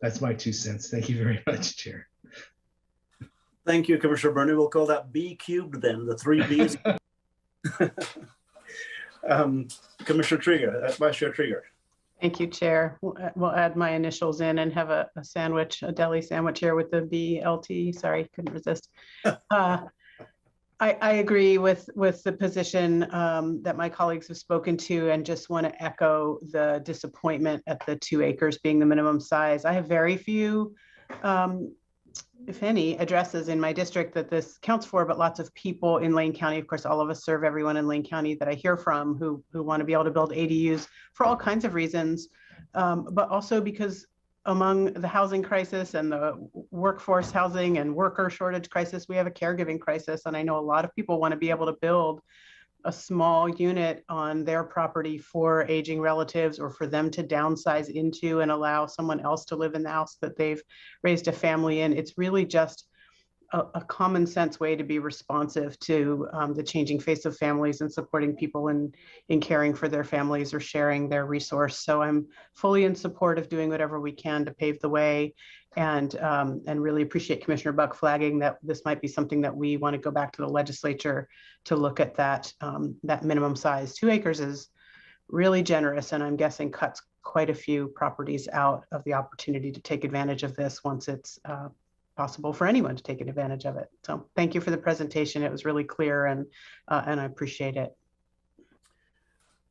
that's my 2 cents. Thank you very much, Chair. Thank you, Commissioner Burney. We'll call that B cubed then, the 3 B's. Commissioner Trieger, Vice Chair Trieger. Thank you, Chair. We'll add my initials in and have a sandwich, a deli sandwich here with the BLT. Sorry, couldn't resist. I agree with the position that my colleagues have spoken to, and just want to echo the disappointment at the 2 acres being the minimum size. I have very few, if any, addresses in my district that this counts for, but lots of people in Lane County, of course, all of us serve everyone in Lane County that I hear from who want to be able to build ADUs for all kinds of reasons, but also because among the housing crisis and the workforce housing and worker shortage crisis, we have a caregiving crisis. And I know a lot of people want to be able to build a small unit on their property for aging relatives, or for them to downsize into and allow someone else to live in the house that they've raised a family in. It's really just a common sense way to be responsive to the changing face of families and supporting people in caring for their families or sharing their resource. So I'm fully in support of doing whatever we can to pave the way, and really appreciate Commissioner Buck flagging that this might be something that we want to go back to the legislature to look at. That that minimum size. 2 acres is really generous, and I'm guessing cuts quite a few properties out of the opportunity to take advantage of this once it's possible for anyone to take advantage of it. So thank you for the presentation. It was really clear, and I appreciate it.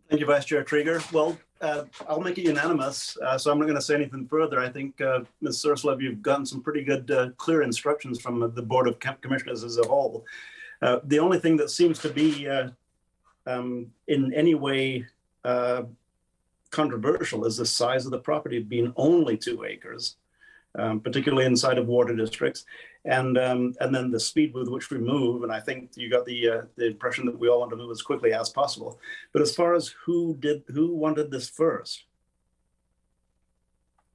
Thank you, Vice Chair Trieger. Well, I'll make it unanimous, so I'm not going to say anything further. I think, Ms. Surslaw, you've gotten some pretty good, clear instructions from the Board of Commissioners as a whole. The only thing that seems to be in any way controversial is the size of the property being only 2 acres. Particularly inside of water districts, and then the speed with which we move. And I think you got the impression that we all want to move as quickly as possible. But as far as who wanted this first?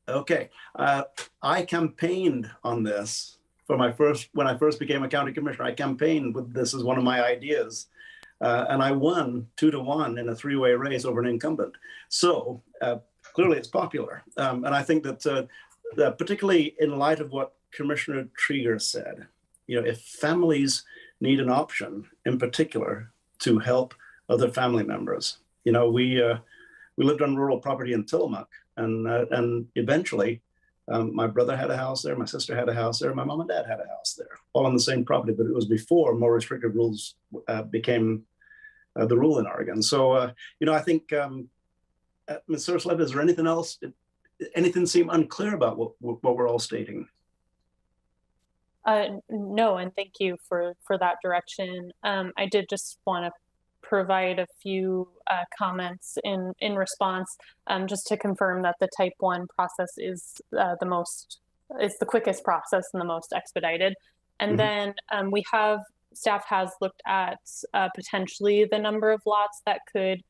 Okay, I campaigned on this for when I first became a county commissioner. I campaigned with this as one of my ideas, and I won 2-1 in a 3-way race over an incumbent. So clearly, it's popular, and I think that. Particularly in light of what Commissioner Trieger said, you know, if families need an option, in particular, to help other family members, you know, we lived on rural property in Tillamook, and eventually, my brother had a house there, my sister had a house there, my mom and dad had a house there, all on the same property. But it was before more restrictive rules became the rule in Oregon. So, you know, I think Ms. Surslev, is there anything else? Anything seem unclear about what we're all stating? No, and thank you for that direction. I did just want to provide a few comments in response, just to confirm that the type 1 process is the quickest process and the most expedited. And then staff has looked at potentially the number of lots that could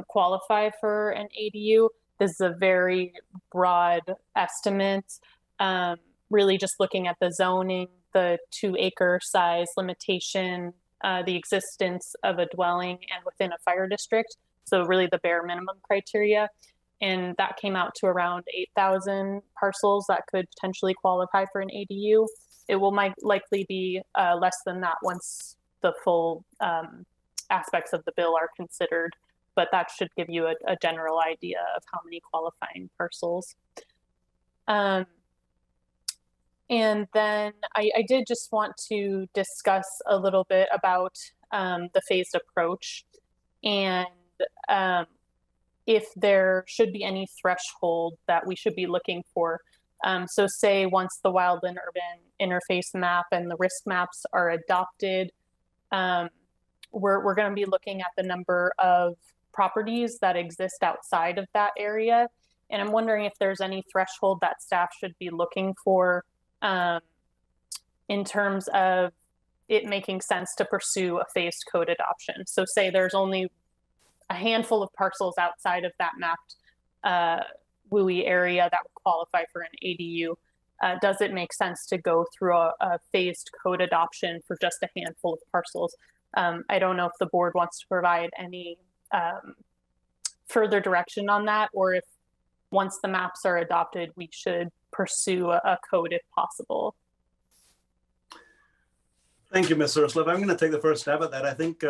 qualify for an ADU. This is a very broad estimate, really just looking at the zoning, the 2-acre size limitation, the existence of a dwelling and within a fire district. So really the bare minimum criteria. And that came out to around 8,000 parcels that could potentially qualify for an ADU. It will likely be less than that once the full aspects of the bill are considered, but that should give you a general idea of how many qualifying parcels. And then I did just want to discuss a little bit about the phased approach and if there should be any threshold that we should be looking for. So say once the wildland urban interface map and the risk maps are adopted, we're going to be looking at the number of properties that exist outside of that area. And I'm wondering if there's any threshold that staff should be looking for in terms of it making sense to pursue a phased code adoption. So say there's only a handful of parcels outside of that mapped WUI area that would qualify for an ADU. Does it make sense to go through a phased code adoption for just a handful of parcels? I don't know if the board wants to provide any further direction on that, or if once the maps are adopted, we should pursue a code if possible. Thank you, Ms. Surslev. I'm going to take the first stab at that. I think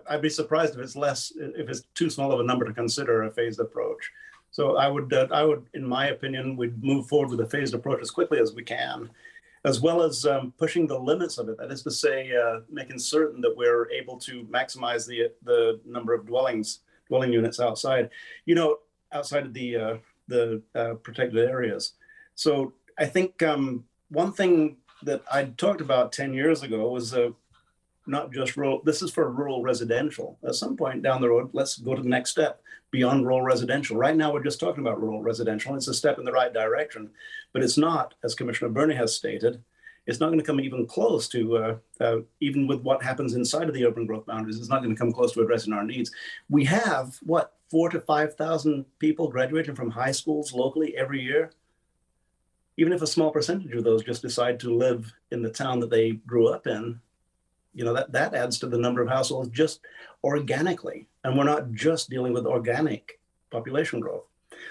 I'd be surprised if it's too small of a number to consider a phased approach. So I would, in my opinion, we'd move forward with a phased approach as quickly as we can, as well as pushing the limits of it. That is to say, making certain that we're able to maximize the number of dwelling units outside, outside of the protected areas. So I think one thing that I talked about 10 years ago was not just rural. This is for rural residential. At some point down the road, let's go to the next step beyond rural residential. Right now, we're just talking about rural residential. It's a step in the right direction, but it's not, as Commissioner Burney has stated, it's not going to come even close to, even with what happens inside of the urban growth boundaries, it's not going to come close to addressing our needs. We have, what, 4,000 to 5,000 people graduating from high schools locally every year. Even if a small percentage of those just decide to live in the town that they grew up in, that adds to the number of households just organically. And we're not just dealing with organic population growth.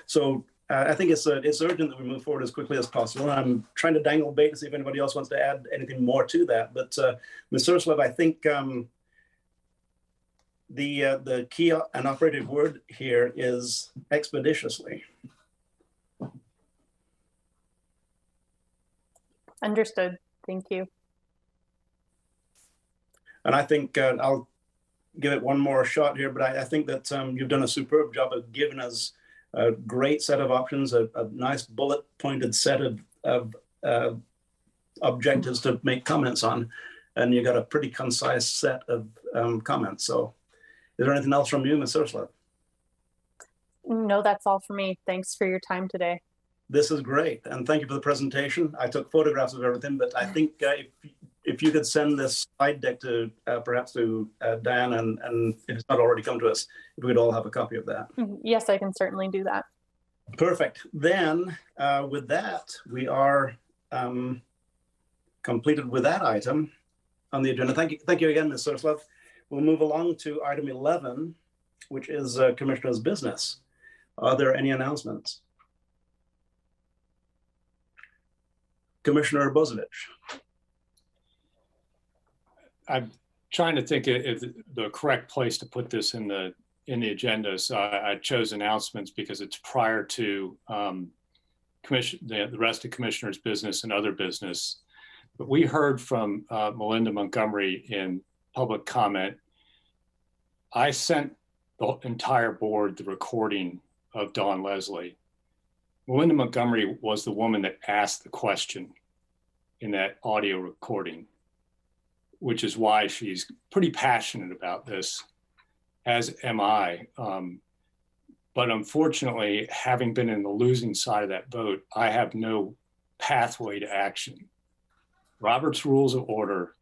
So I think it's urgent that we move forward as quickly as possible. And I'm trying to dangle bait to see if anybody else wants to add anything more to that. But Ms. Surslev, I think the key and operative word here is expeditiously. Understood. Thank you. And I think I'll give it one more shot here, but I think that you've done a superb job of giving us a great set of options, a nice bullet-pointed set of objectives to make comments on, and you got a pretty concise set of comments. So is there anything else from you, Ms. Surslev? No, that's all for me. Thanks for your time today. This is great, and thank you for the presentation. I took photographs of everything, but I think if you could send this slide deck to perhaps to Diane, and if it's not already come to us, if we'd all have a copy of that. Yes, I can certainly do that. Perfect. Then with that, we are completed with that item on the agenda. Thank you again, Ms. Surslev. We'll move along to item 11, which is Commissioner's business. Are there any announcements? Commissioner Bozovic. I'm trying to think of the correct place to put this in the agenda. So I chose announcements because it's prior to the rest of Commissioner's business and other business. But we heard from Melinda Montgomery in public comment. I sent the entire board the recording of Dawn Leslie. Melinda Montgomery was the woman that asked the question in that audio recording, which is why she's pretty passionate about this, as am I. But unfortunately, having been in the losing side of that vote, I have no pathway to action. Robert's Rules of Order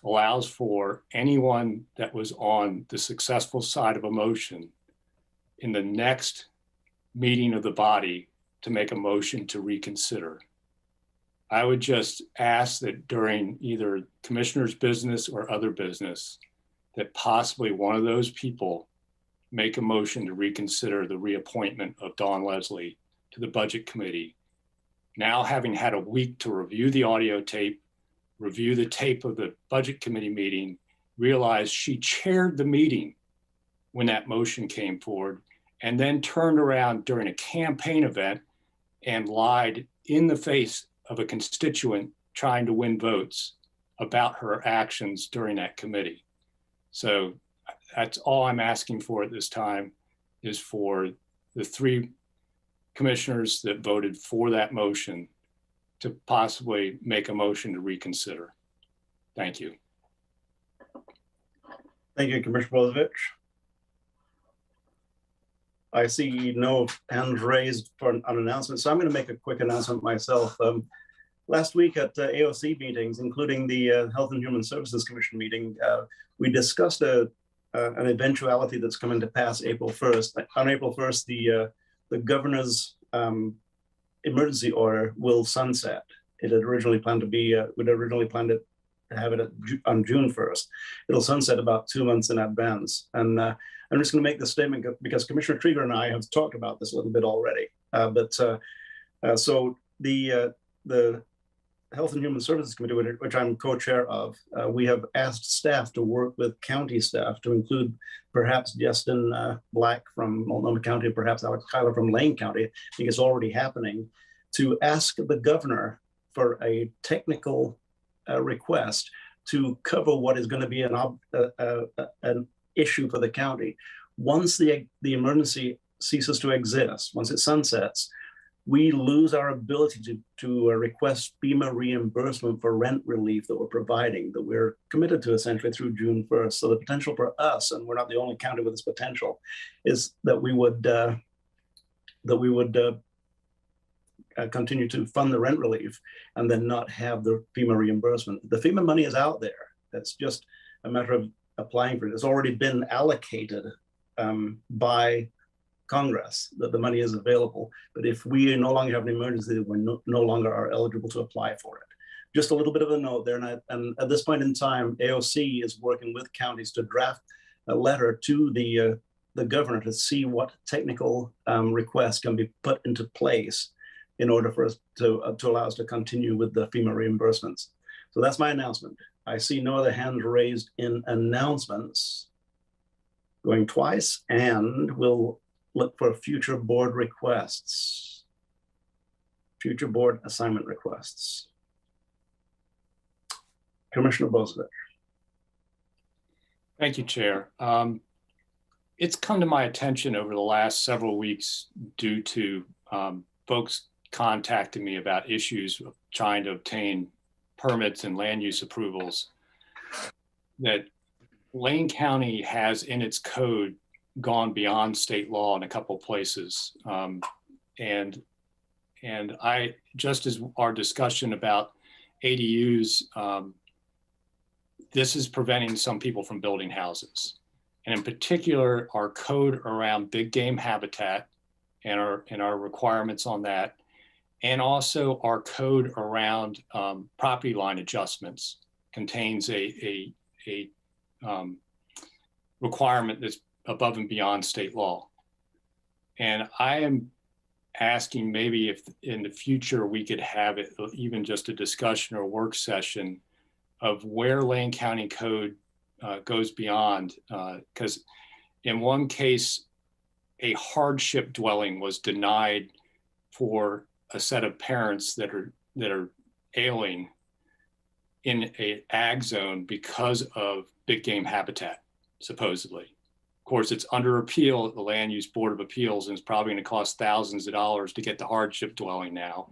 allows for anyone that was on the successful side of a motion in the next meeting of the body to make a motion to reconsider. I would just ask that during either commissioner's business or other business, that possibly one of those people make a motion to reconsider the reappointment of Dawn Leslie to the Budget Committee. Now, having had a week to review the audio tape, review the tape of the Budget Committee meeting, realized she chaired the meeting when that motion came forward, and then turned around during a campaign event and lied in the face of a constituent trying to win votes about her actions during that committee. So that's all I'm asking for at this time, is for the 3 commissioners that voted for that motion to possibly make a motion to reconsider. Thank you. Thank you, Commissioner Bozovich. I see no hands raised for an announcement, so I'm going to make a quick announcement myself. Last week at AOC meetings, including the Health and Human Services Commission meeting, we discussed an eventuality that's coming to pass April 1st. On April 1st, the governor's emergency order will sunset. It had originally planned to be, we'd originally planned to have it on June 1st. It'll sunset about 2 months in advance. And I'm just going to make this statement because Commissioner Trieger and I have talked about this a little bit already. So the Health and Human Services Committee, which I'm co-chair of, we have asked staff to work with county staff to include perhaps Justin Black from Multnomah County, perhaps Alex Kyler from Lane County. I think it's already happening, to ask the governor for a technical request to cover what is going to be an issue for the county. Once the emergency ceases to exist, once it sunsets, we lose our ability to request FEMA reimbursement for rent relief that we're providing, that we're committed to essentially through June 1st. So the potential for us, and we're not the only county with this potential, is that we would continue to fund the rent relief and then not have the FEMA reimbursement. The FEMA money is out there. It's just a matter of applying for it. It's already been allocated by Congress, that the money is available. But if we no longer have an emergency, we no longer are eligible to apply for it. Just a little bit of a note there. And at this point in time, AOC is working with counties to draft a letter to the governor to see what technical requests can be put into place in order for us to allow us to continue with the FEMA reimbursements. So that's my announcement. I see no other hands raised in announcements. Going twice, and we'll look for future board requests, future board assignment requests. Commissioner Bozovich. Thank you, Chair. It's come to my attention over the last several weeks due to folks contacting me about issues of trying to obtain permits and land use approvals, that Lane County has in its code gone beyond state law in a couple of places. And I, just as our discussion about ADUs, this is preventing some people from building houses. And in particular, our code around big game habitat and our requirements on that, and also our code around property line adjustments contains a requirement that's above and beyond state law. And I am asking maybe if in the future we could have it, even just a discussion or work session of where Lane County code goes beyond, because in one case, a hardship dwelling was denied for a set of parents that are ailing in a ag zone because of big game habitat, supposedly. Of course, it's under appeal at the Land Use Board of Appeals, and it's probably going to cost thousands of dollars to get the hardship dwelling now.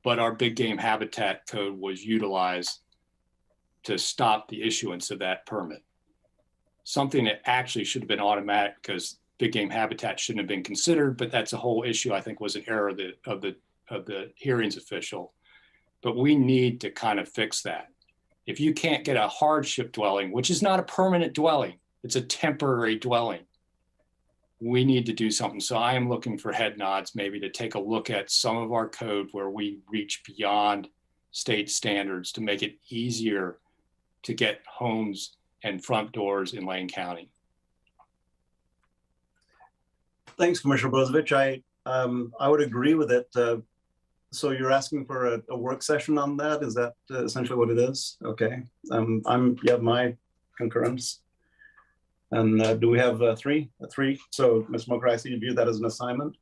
But our big game habitat code was utilized to stop the issuance of that permit. Something that actually should have been automatic because big game habitat shouldn't have been considered, but that's a whole issue. I think was an error of the hearings official. But we need to kind of fix that. If you can't get a hardship dwelling, which is not a permanent dwelling, it's a temporary dwelling, we need to do something. So I am looking for head nods, maybe to take a look at some of our code where we reach beyond state standards to make it easier to get homes and front doors in Lane County. Thanks, Commissioner Bozovich. I would agree with it. So you're asking for a work session on that? Is that essentially what it is? Okay. You have my concurrence. And do we have three? So Ms. Mocher, I see you view that as an assignment.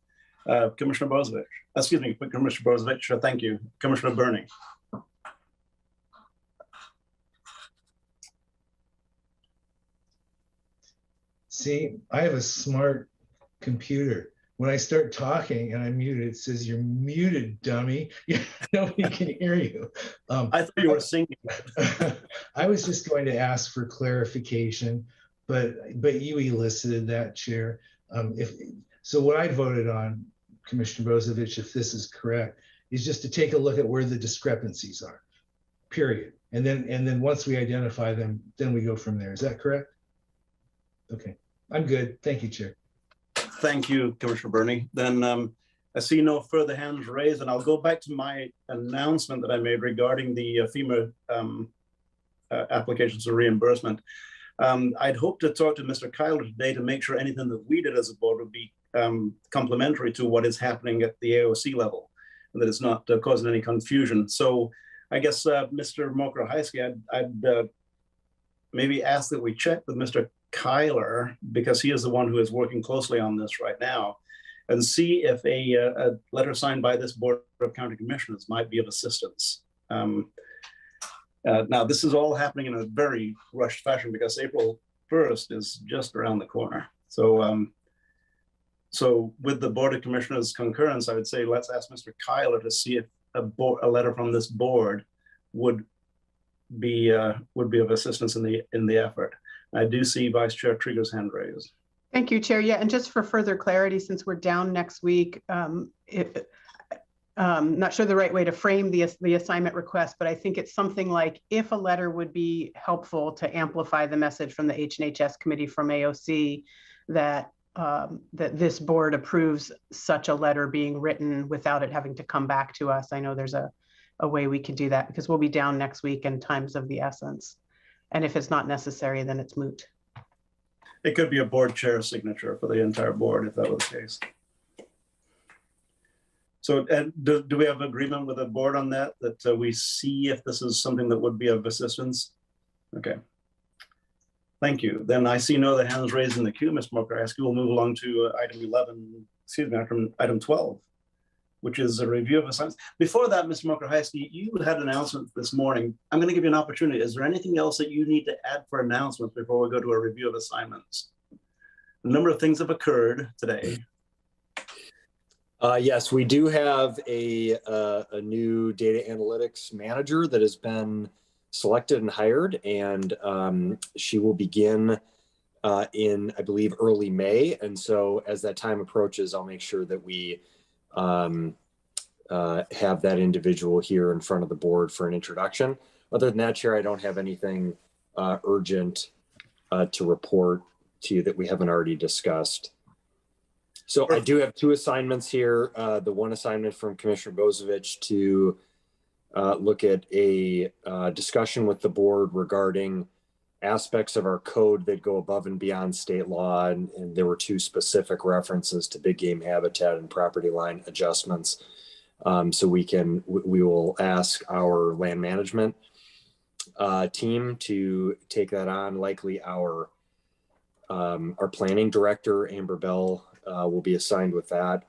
Commissioner Bozovich, excuse me, Commissioner Bozovich, thank you. Commissioner Burney. See, I have a smart computer. When I start talking and I'm muted, it says you're muted, dummy. Nobody can hear you. I thought you were singing. I was just going to ask for clarification, but you elicited that, Chair. So what I voted on, Commissioner Bozovich, if this is correct, is just to take a look at where the discrepancies are, period. And then once we identify them, then we go from there. Is that correct? Okay, I'm good. Thank you, Chair. Thank you, Commissioner Burney. Then I see no further hands raised, and I'll go back to my announcement that I made regarding the FEMA applications for reimbursement. I'd hoped to talk to Mr. Kyler today to make sure anything that we did as a board would be complementary to what is happening at the AOC level, and that it's not causing any confusion. So I guess, Mr. Mokrahayski, I'd maybe ask that we check with Mr. Kyler, because he is the one who is working closely on this right now, and see if a letter signed by this Board of County Commissioners might be of assistance. Now, this is all happening in a very rushed fashion because April 1st is just around the corner. So, so with the Board of Commissioners concurrence, I would say let's ask Mr. Kyler to see if a letter from this board would be of assistance in the effort. I do see Vice Chair Trigger's hand raised. Thank you, Chair. Yeah, and just for further clarity, since we're down next week, not sure the right way to frame the assignment request, but I think it's something like if a letter would be helpful to amplify the message from the H&HS committee from AOC that that this board approves such a letter being written without it having to come back to us. I know there's a way we can do that because we'll be down next week and time's of the essence. And if it's not necessary, then it's moot. It could be a board chair signature for the entire board if that was the case. So do we have agreement with the board on that, that we see if this is something that would be of assistance? Okay. Thank you. Then I see no other hands raised in the queue, Ms. Mokrahayski. We'll move along to item 12, which is a review of assignments. Before that, Ms. Mokrahayski, you had an announcement this morning. I'm going to give you an opportunity. Is there anything else that you need to add for announcements before we go to a review of assignments? A number of things have occurred today. Yes, we do have a new data analytics manager that has been selected and hired, and she will begin in, I believe, early May. And so as that time approaches, I'll make sure that we have that individual here in front of the board for an introduction. Other than that, Chair, I don't have anything urgent to report to you that we haven't already discussed. So I do have two assignments here. The one assignment from Commissioner Bozovich to look at a discussion with the board regarding aspects of our code that go above and beyond state law. And there were two specific references to big game habitat and property line adjustments. So we will ask our land management team to take that on. Likely our planning director, Amber Bell, will be assigned with that,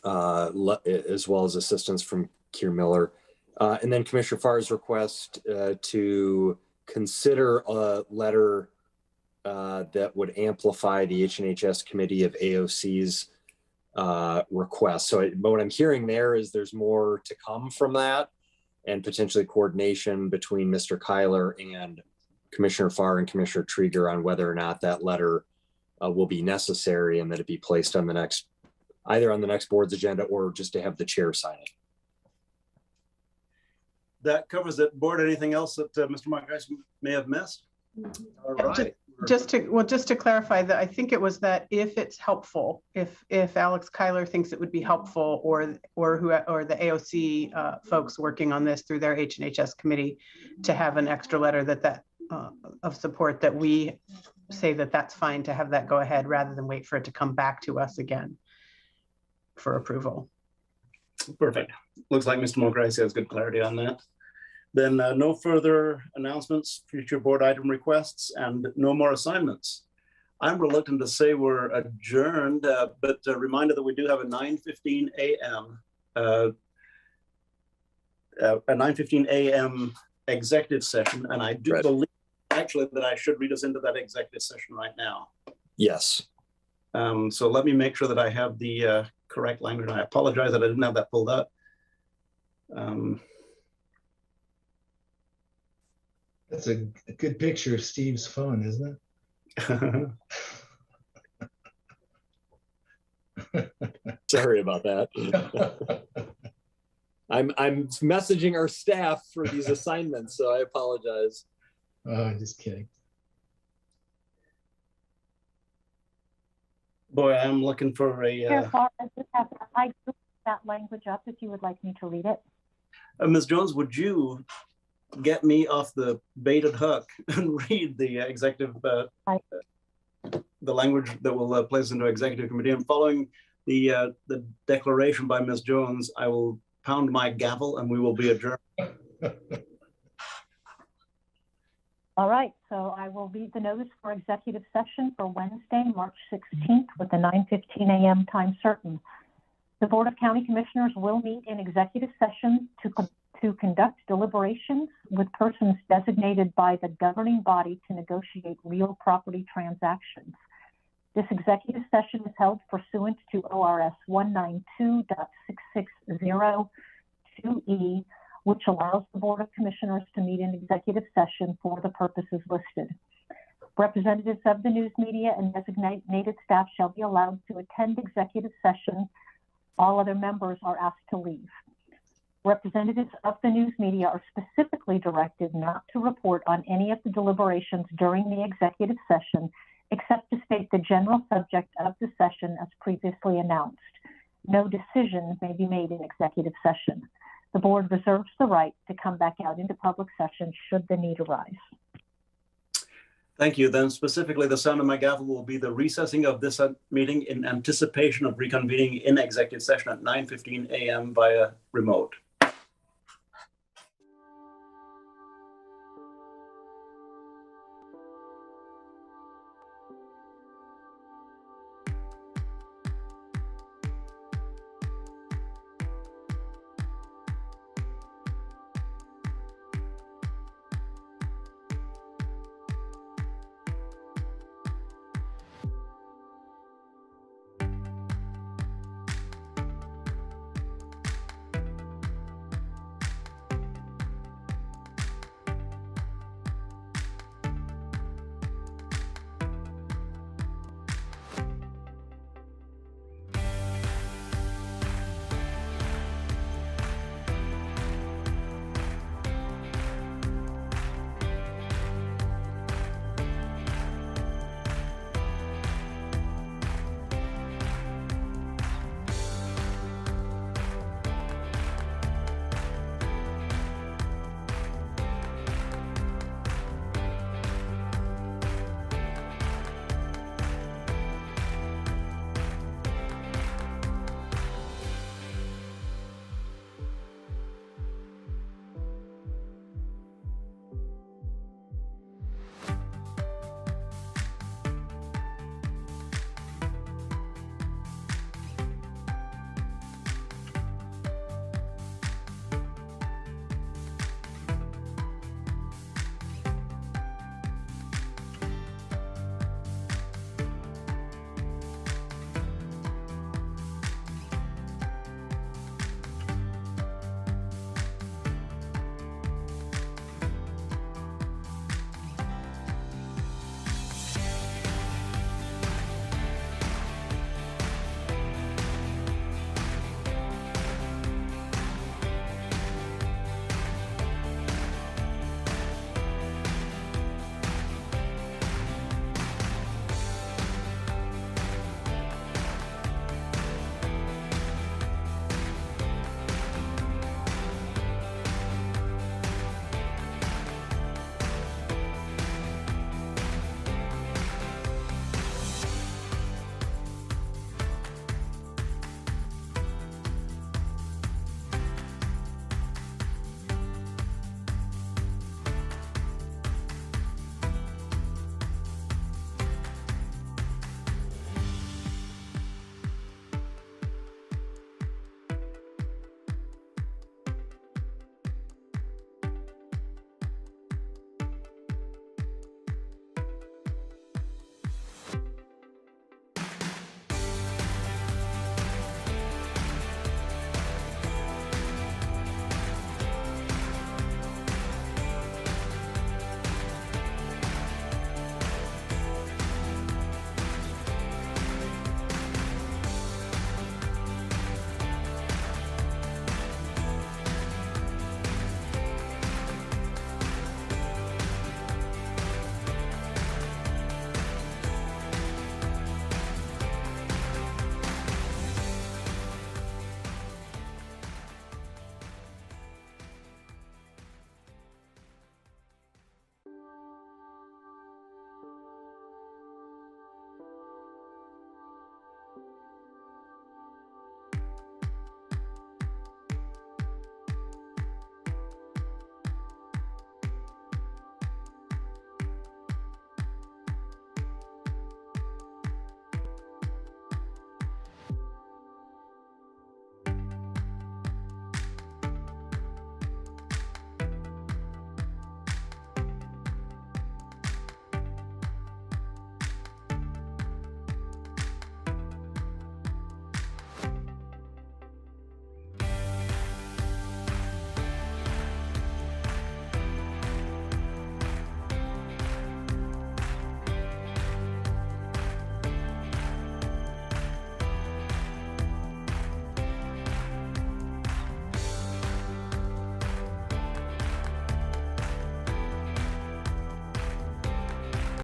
as well as assistance from Keir Miller. And then Commissioner Farr's request to consider a letter that would amplify the HNHS committee of AOC's request. So what I'm hearing there is there's more to come from that, and potentially coordination between Mr. Kyler and Commissioner Farr and Commissioner Trieger on whether or not that letter will be necessary, and that it be placed on the next, either on the next board's agenda or just to have the chair sign it. That covers it. Board, anything else that Mr. Montgomery may have missed? All right. Just to clarify that, I think it was that if it's helpful, if Alex Kyler thinks it would be helpful, or the AOC folks working on this through their HNHS committee, to have an extra letter of support, that we say that that's fine to have that go ahead rather than wait for it to come back to us again for approval. Perfect. Looks like Mr. Montgomery has good clarity on that. Then no further announcements, future board item requests, and no more assignments. I'm reluctant to say we're adjourned, but a reminder that we do have a 9:15 a.m. executive session, and I do believe actually that I should read us into that executive session right now. Yes. So let me make sure that I have the correct language. I apologize that I didn't have that pulled up. That's a good picture of Steve's phone, isn't it? Sorry about that. I'm messaging our staff for these assignments, so I apologize. Oh, just kidding. Boy, I'm looking for a. I put that language up if you would like me to read it. Ms. Jones, would you get me off the baited hook and read the executive, the language that will place into executive committee? And following the declaration by Ms. Jones, I will pound my gavel and we will be adjourned. All right, so I will read the notice for executive session for Wednesday, March 16th with the 9:15 a.m. time certain. The Board of County Commissioners will meet in executive session to conduct deliberations with persons designated by the governing body to negotiate real property transactions. This executive session is held pursuant to ORS 192.6602E, which allows the Board of Commissioners to meet in executive session for the purposes listed. Representatives of the news media and designated staff shall be allowed to attend executive session. All other members are asked to leave. Representatives of the news media are specifically directed not to report on any of the deliberations during the executive session, except to state the general subject of the session as previously announced. No decision may be made in executive session. The board reserves the right to come back out into public session should the need arise. Thank you. Then specifically, the sound of my gavel will be the recessing of this meeting in anticipation of reconvening in executive session at 9:15 a.m. via remote.